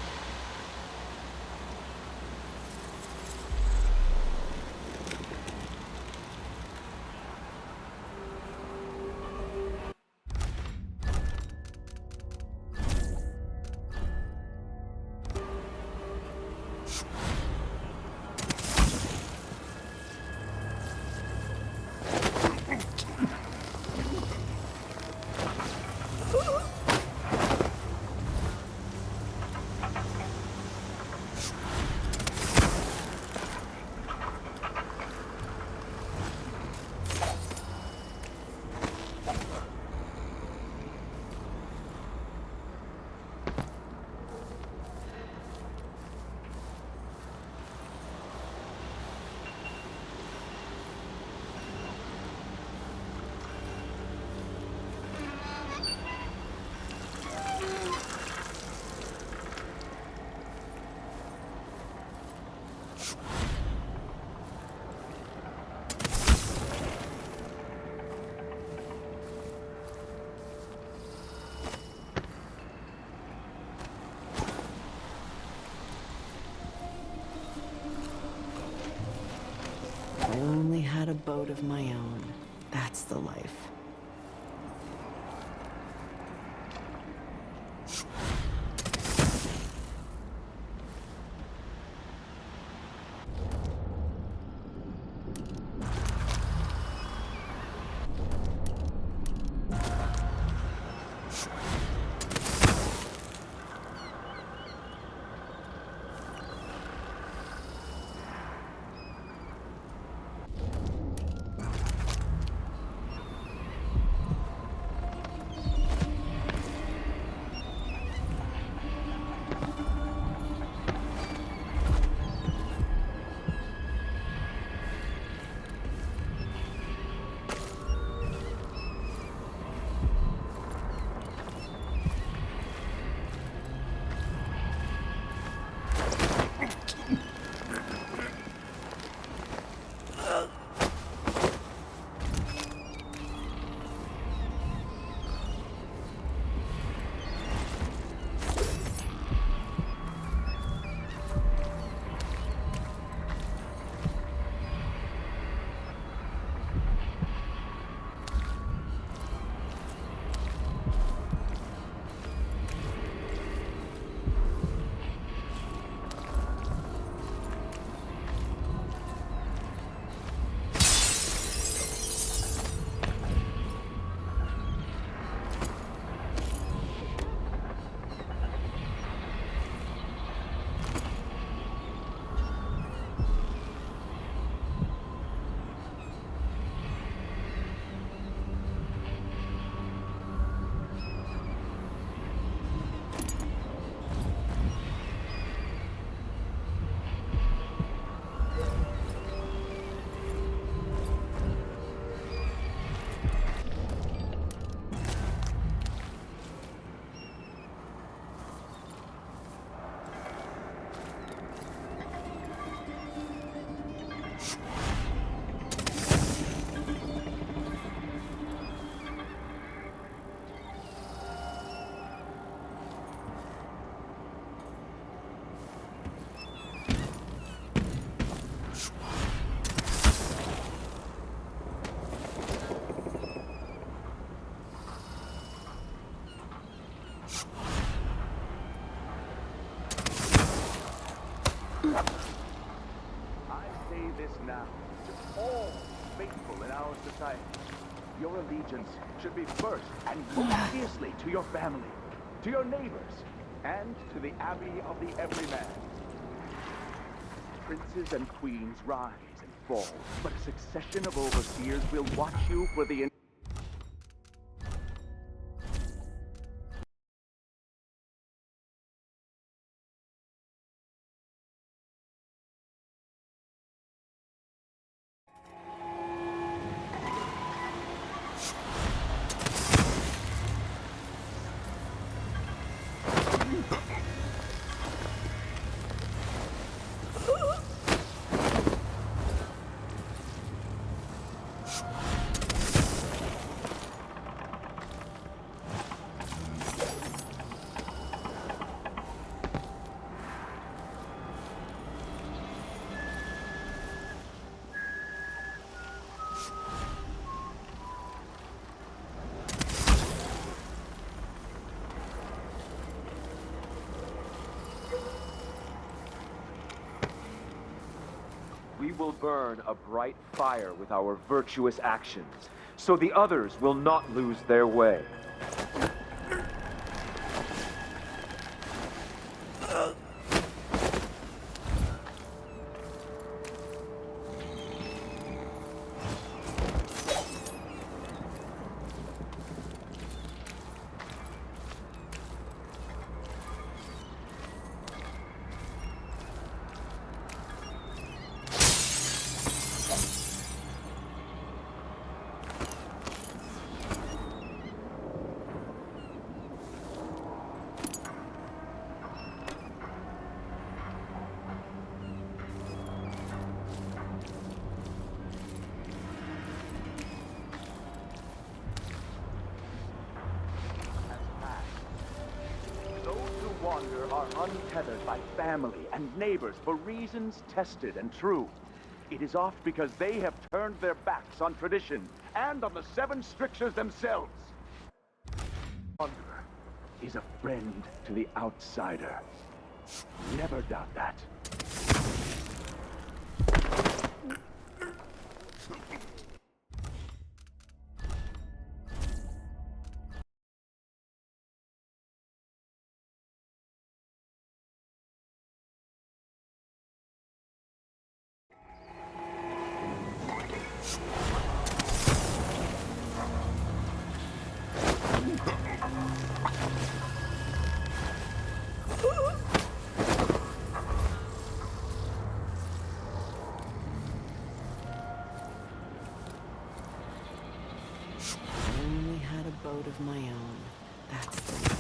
If I only had a boat of my own. That's the life. society. Your allegiance should be first and most fiercely to your family, to your neighbors, and to the Abbey of the Everyman. Princes and queens rise and fall, but a succession of overseers will watch you for the We will burn a bright fire with our virtuous actions, so the others will not lose their way. Wander are untethered by family and neighbors for reasons tested and true. It is oft because they have turned their backs on tradition and on the seven strictures themselves. Wanderer is a friend to the outsider. Never doubt that. Only had a boat of my own. That's the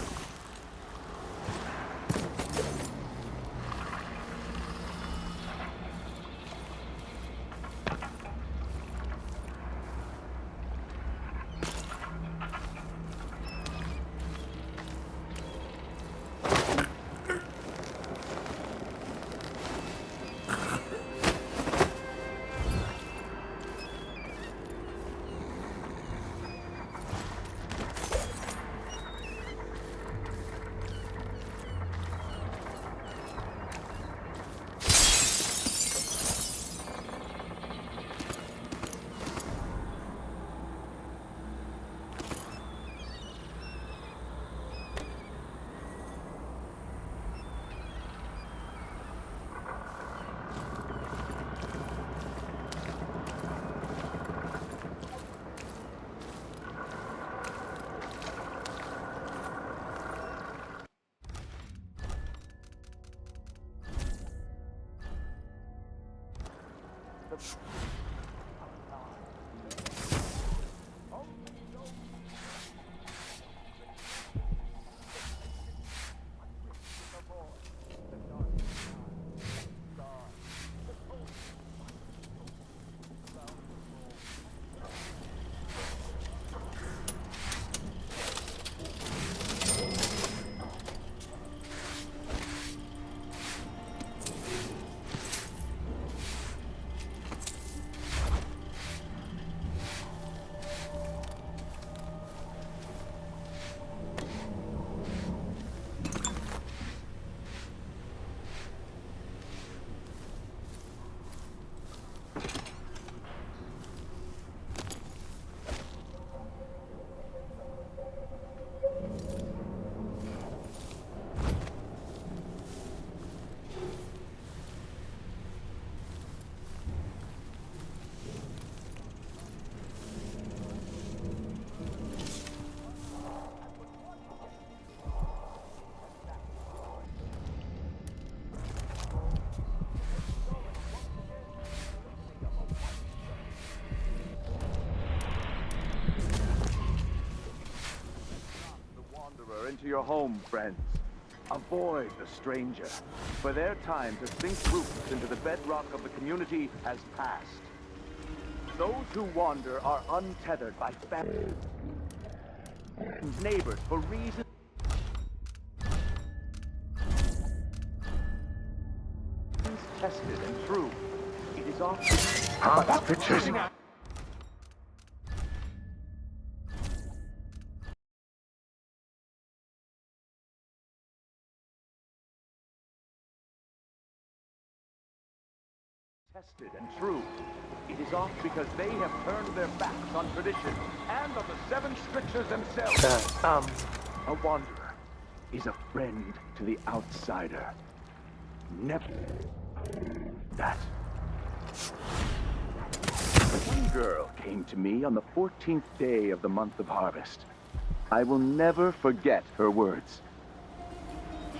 into your home, friends. Avoid the stranger, for their time to sink roots into the bedrock of the community has passed. Those who wander are untethered by family, neighbors for reasons tested and true. It is often pictures. Tested and true. It is oft because they have turned their backs on tradition and on the seven strictures themselves. A wanderer is a friend to the outsider. Never that. One girl came to me on the 14th day of the month of harvest. I will never forget her words.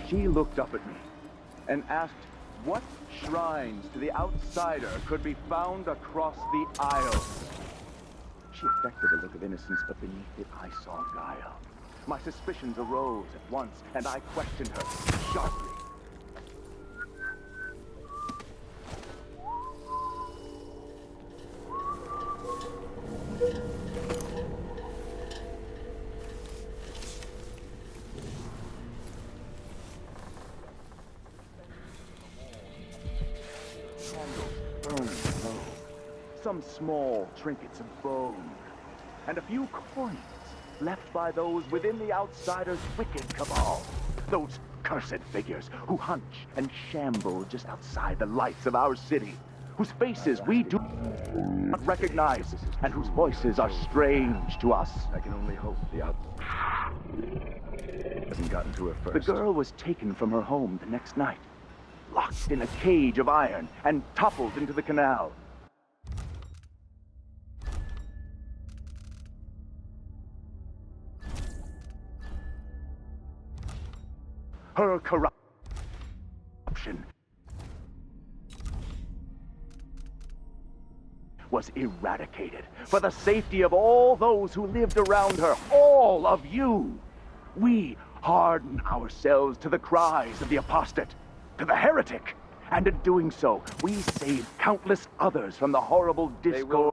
She looked up at me and asked what shrines to the outsider could be found across the Isles. She affected a look of innocence, but beneath it I saw guile. My suspicions arose at once, and I questioned her sharply. Some small trinkets of bone, and a few coins left by those within the outsider's wicked cabal. Those cursed figures who hunch and shamble just outside the lights of our city, whose faces we do not recognize, and whose voices are strange to us. I can only hope the hasn't gotten to her first. The girl was taken from her home the next night, locked in a cage of iron, and toppled into the canal. Her corruption was eradicated for the safety of all those who lived around her, all of you. We harden ourselves to the cries of the apostate, to the heretic, and in doing so, we save countless others from the horrible discord.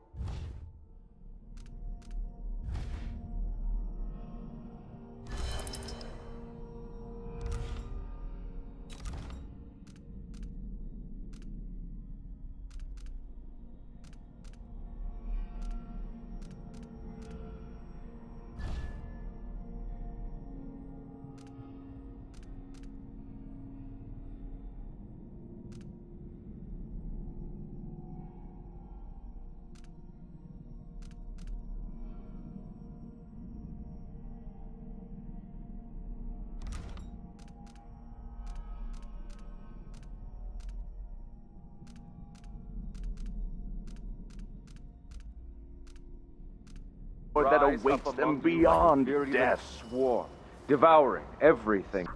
That awaits them beyond death. War, devouring everything.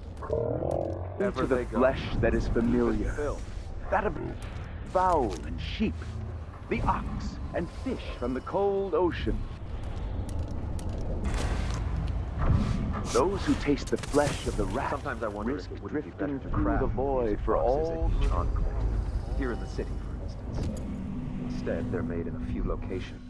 Into the flesh that is familiar, that of fowl and sheep, the ox and fish from the cold ocean. Those who taste the flesh of the rat Sometimes I wonder risk if it would be better drifting to through craft the void these for boxes all at each enclave. Here in the city, for instance. Instead, they're made in a few locations.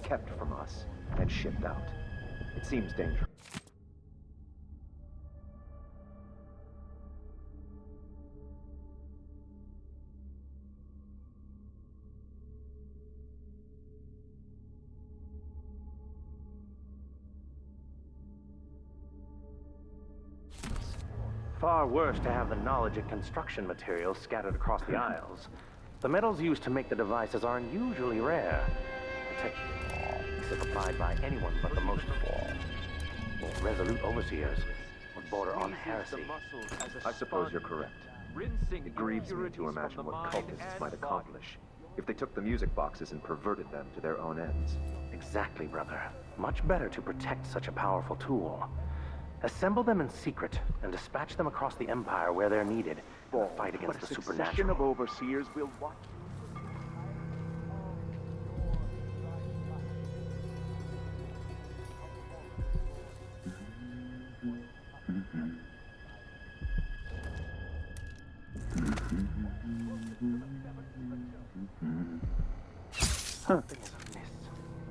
Kept from us and shipped out. It seems dangerous. Far worse to have the knowledge of construction materials scattered across the Isles. The metals used to make the devices are unusually rare. Techniques if applied by anyone but the most resolute overseers would border on heresy. I suppose you're correct. It grieves me to imagine what cultists might accomplish If they took the music boxes and perverted them to their own ends. Exactly, brother. Much better to protect such a powerful tool. Assemble them in secret and dispatch them across the Empire where they're needed in the fight against the succession supernatural. of overseers will watch. Something is amiss.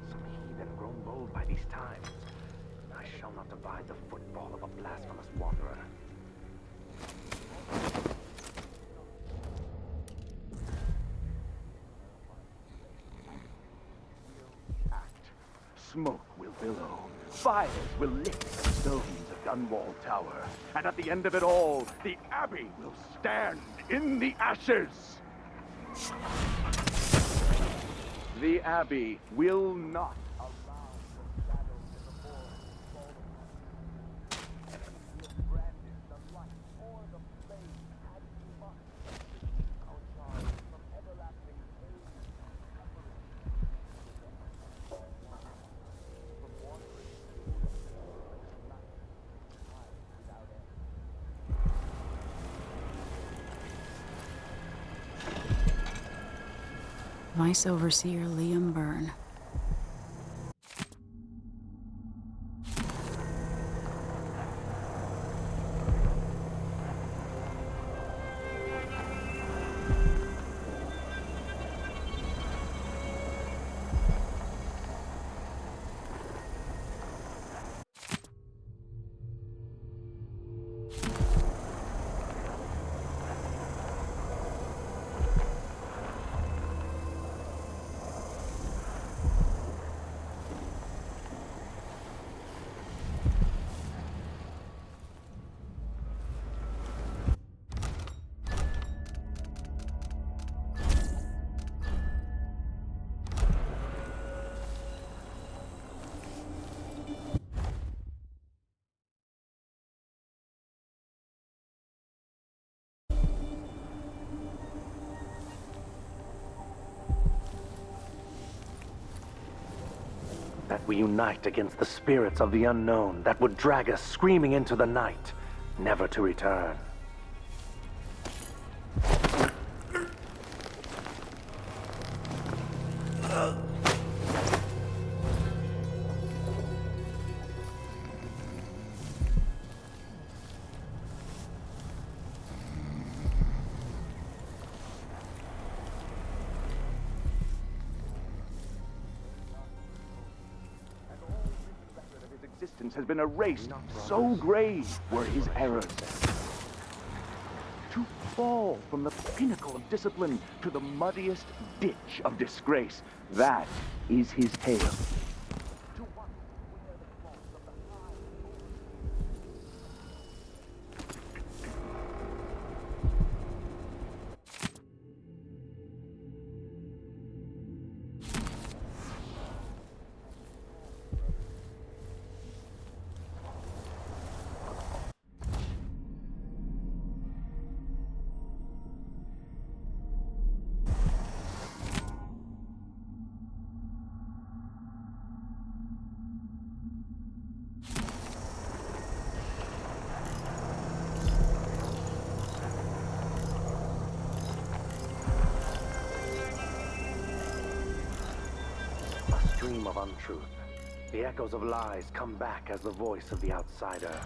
Some heathen grown bold by these times. I shall not abide the footfall of a blasphemous wanderer. Smoke will billow, fires will lick the stones of Dunwall Tower, and at the end of it all, the Abbey will stand in the ashes! The Abbey will not allow the shadows in the forest to fall upon it. We'll brandish the light or the flame as we must. Our charge from everlasting age to suffering. From wandering through the night, time without end. Vice Overseer Liam Byrne. That we unite against the spirits of the unknown that would drag us screaming into the night, never to return. Existence has been erased. So grave were his errors. To fall from the pinnacle of discipline to the muddiest ditch of disgrace, that is his tale. Stream of untruth. The echoes of lies come back as the voice of the outsider.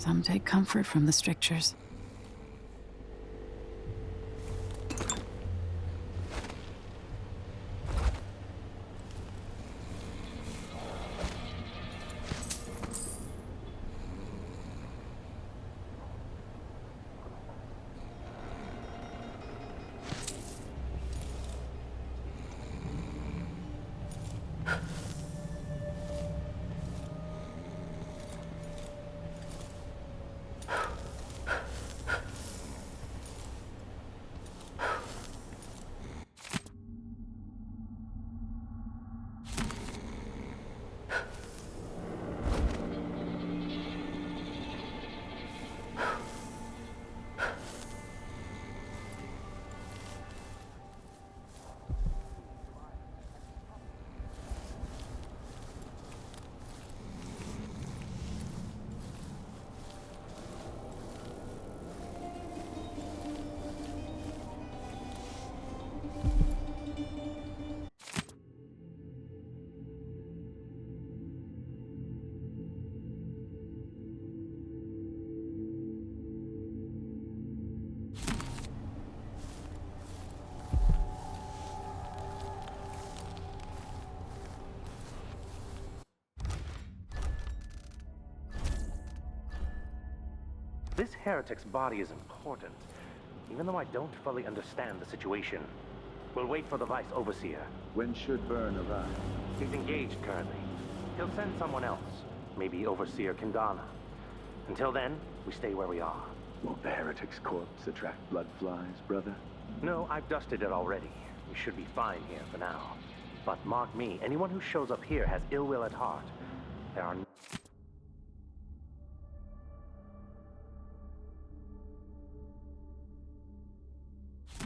Some take comfort from the strictures. This heretic's body is important, even though I don't fully understand the situation. We'll wait for the Vice Overseer. When should Byrne arrive? He's engaged currently. He'll send someone else, maybe Overseer Kendana. Until then, we stay where we are. Won't the heretic's corpse attract blood flies, brother? No, I've dusted it already. We should be fine here for now. But mark me, anyone who shows up here has ill will at heart. There are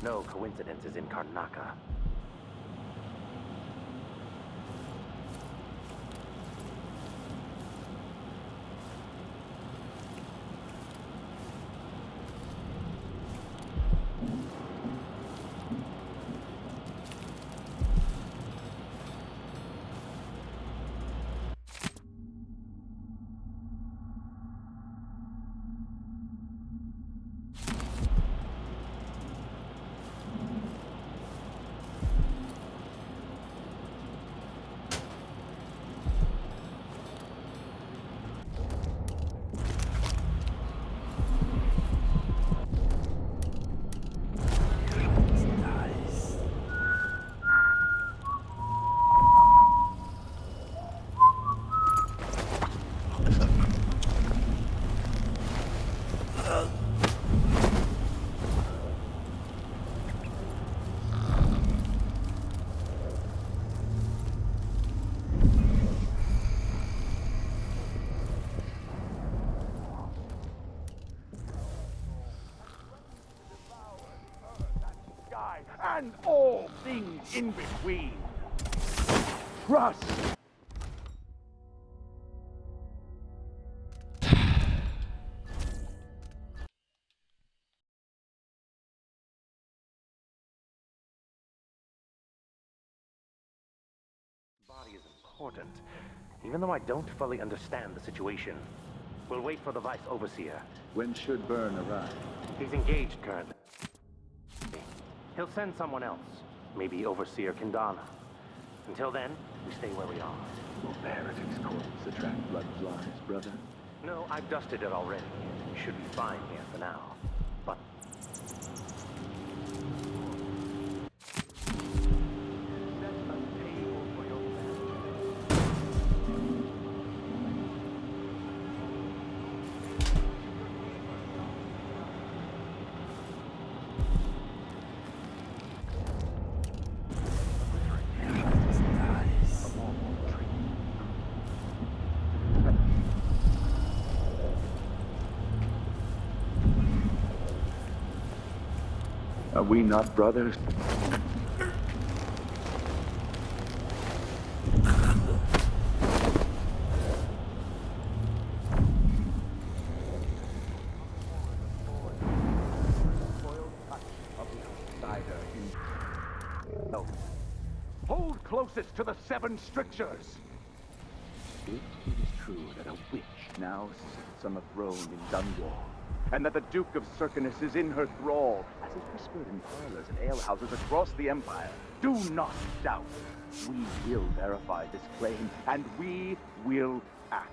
no coincidences in Karnaka. And all things in between. Trust. Body is important, even though I don't fully understand the situation. We'll wait for the Vice Overseer. When should Byrne arrive? He's engaged currently. He'll send someone else, maybe Overseer Kendana. Until then, we stay where we are. Will the heretic's corpse attract blood flies, brother? No, I've dusted it already. We should be fine here for now. But are we not brothers? No. Hold closest to the 7 strictures. If it is true that a witch now sits on the throne in Dunwall, and that the Duke of Circinus is in her thrall, as is whispered in parlors and alehouses across the Empire. Do not doubt. We will verify this claim, and we will act.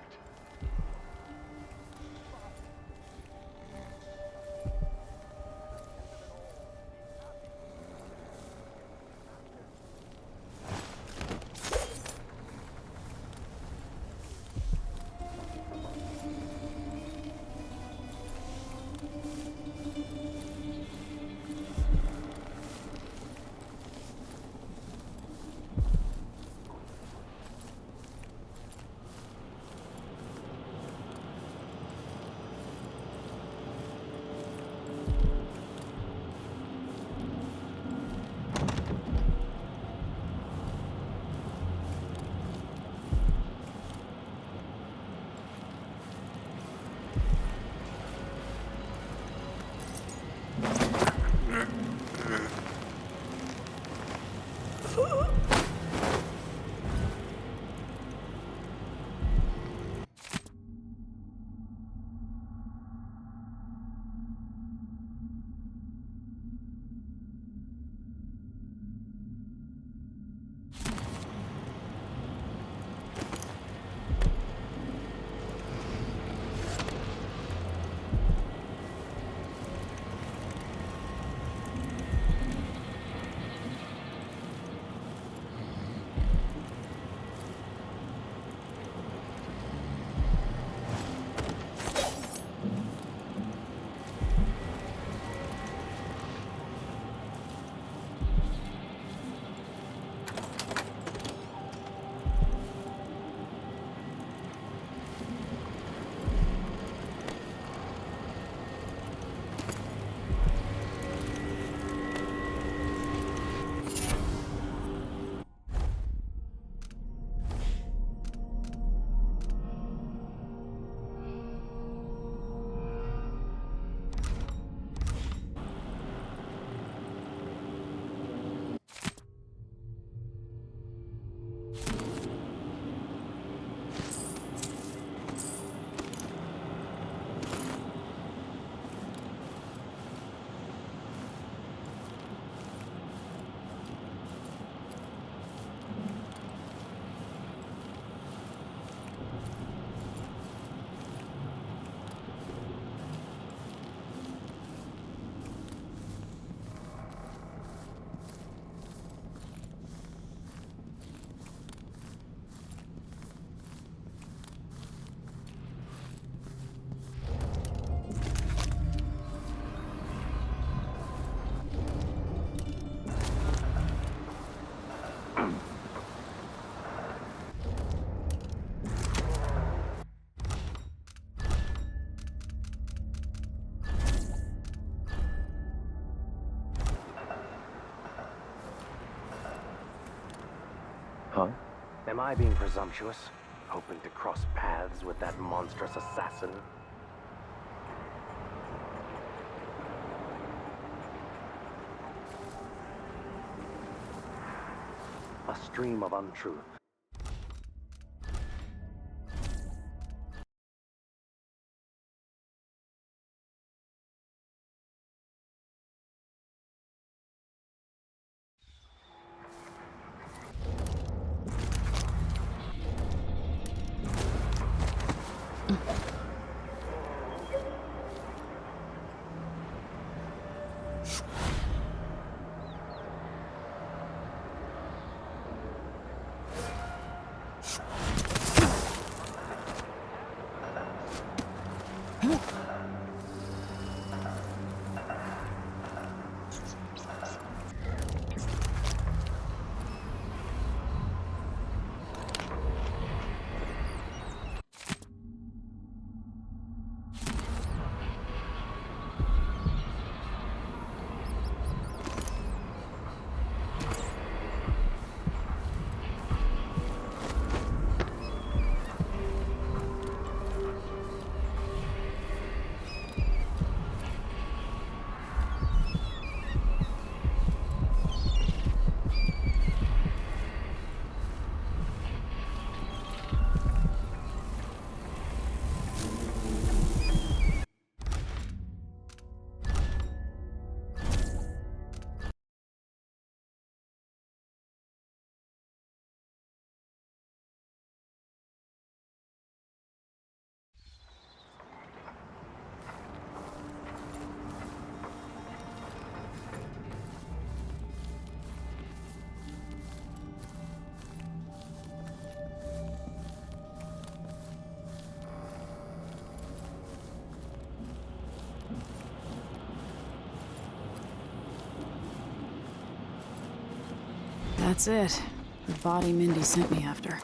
Huh? Am I being presumptuous? Hoping to cross paths with that monstrous assassin? A stream of untruth. That's it. The body Mindy sent me after.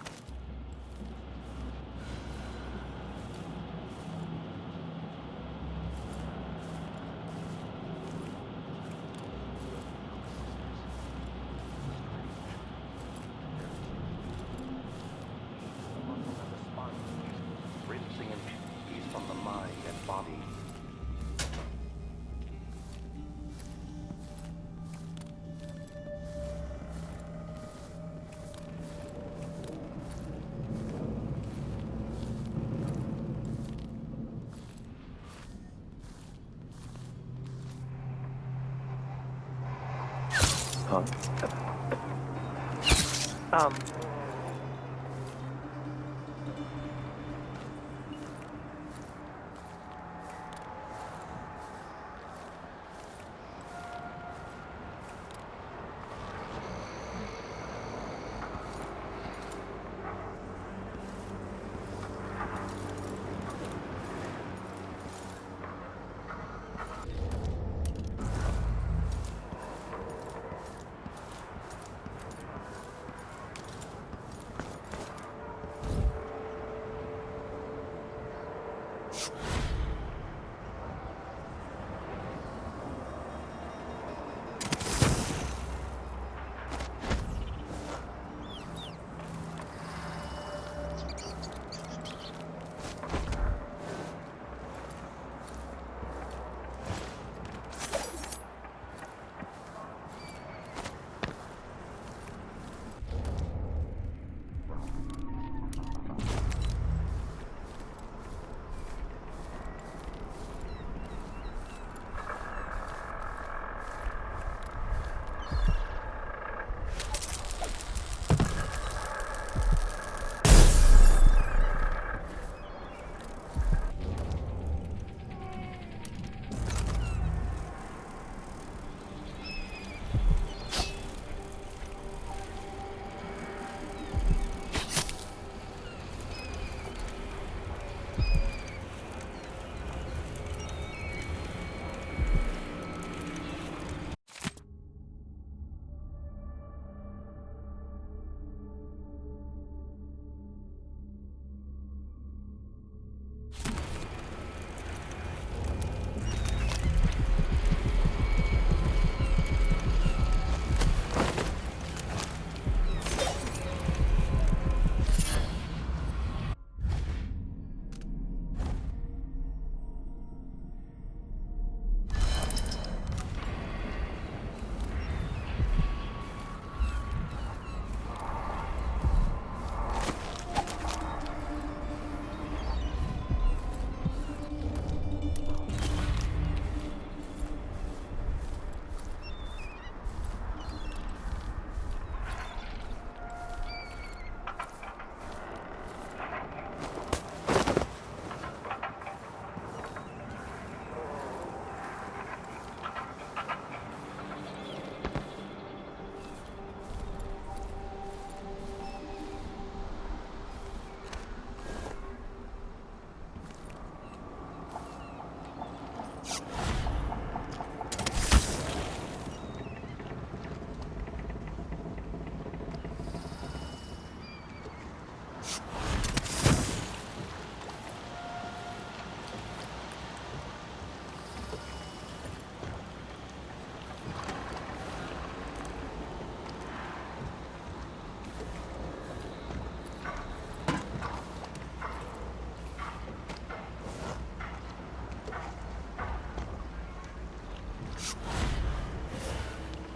Rinsing impurities from the mind and body. Huh?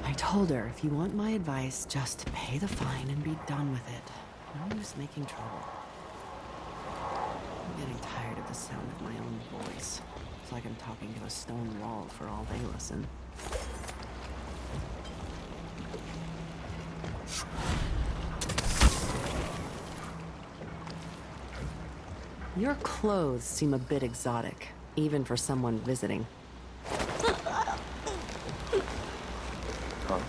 I told her, if you want my advice, just pay the fine and be done with it. No use making trouble. I'm getting tired of the sound of my own voice. It's like I'm talking to a stone wall for all they listen. Your clothes seem a bit exotic, even for someone visiting. Huh?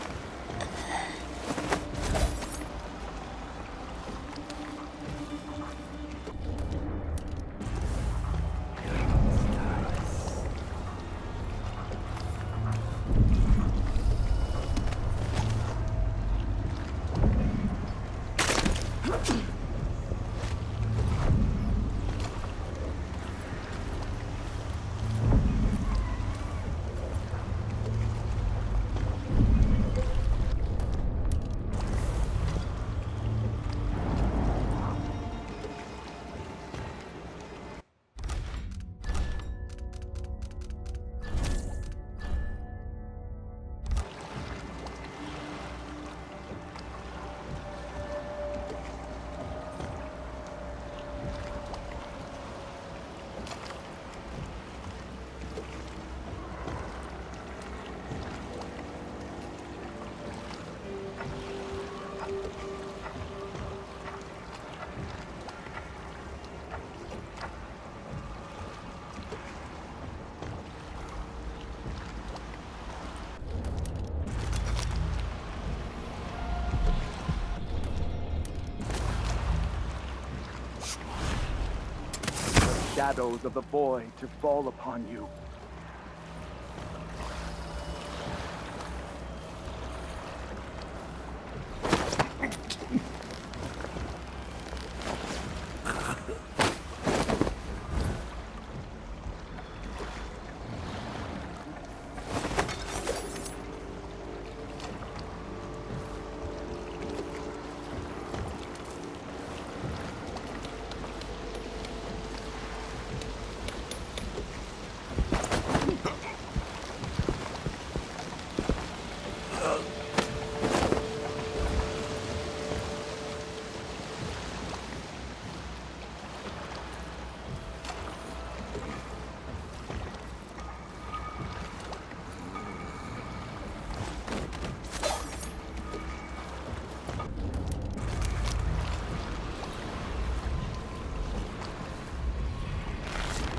shadows of the boy to fall upon you.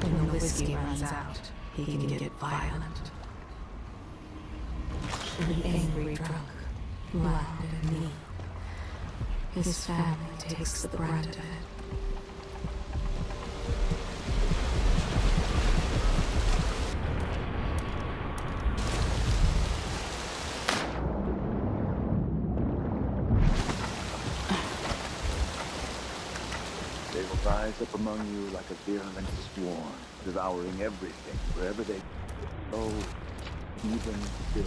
When the whiskey runs out, he can get violent. An angry drunk, loud and mean. His family takes the brunt of it. They will rise up among you like a virulent swarm, devouring everything wherever they go, even Bill.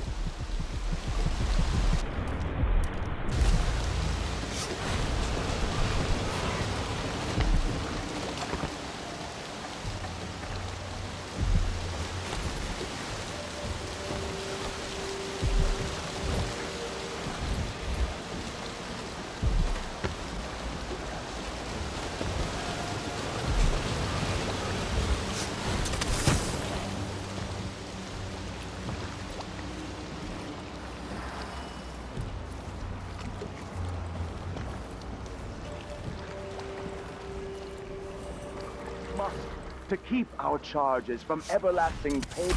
To keep our charges from everlasting pain.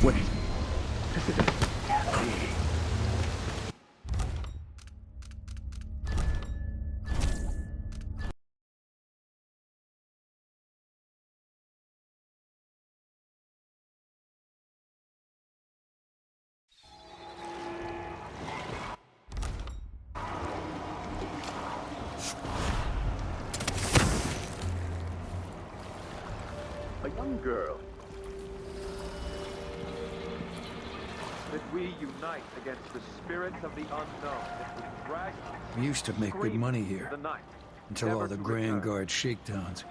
Wait. A young girl. That we unite against the spirits of the unknown that would drag us. We used to make good money here. The night, Until never all the to Grand return. Guard shakedowns.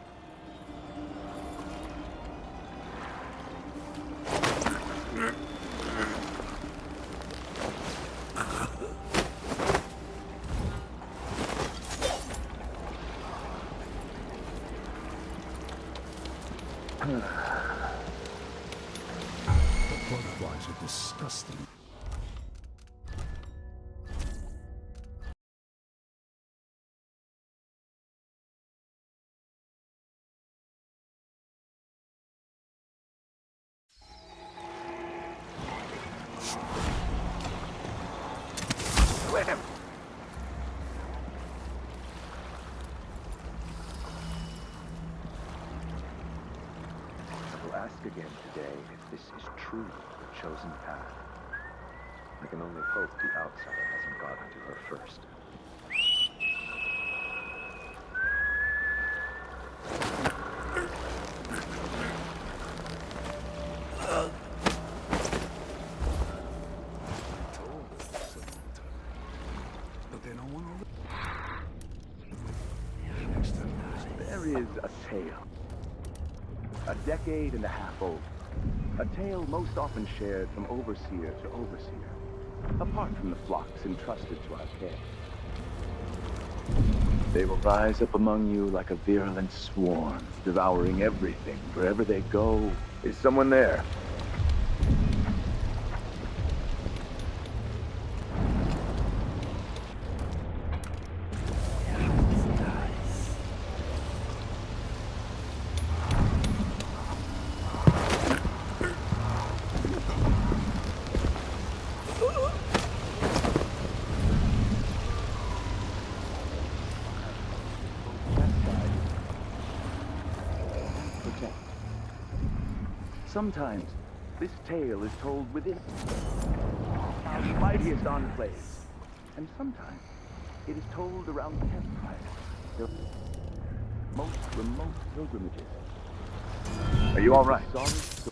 Butterflies are disgusting. Let him! I will ask again today if this is truly the chosen path. I can only hope the outsider hasn't gotten to her first. is a tale. A decade and a half old. A tale most often shared from overseer to overseer, apart from the flocks entrusted to our care. They will rise up among you like a virulent swarm, devouring everything. Wherever they go, is someone there? Sometimes, this tale is told within our mightiest enclaves. And sometimes, it is told around campfires, the most remote pilgrimages. Are you all right? Sorry.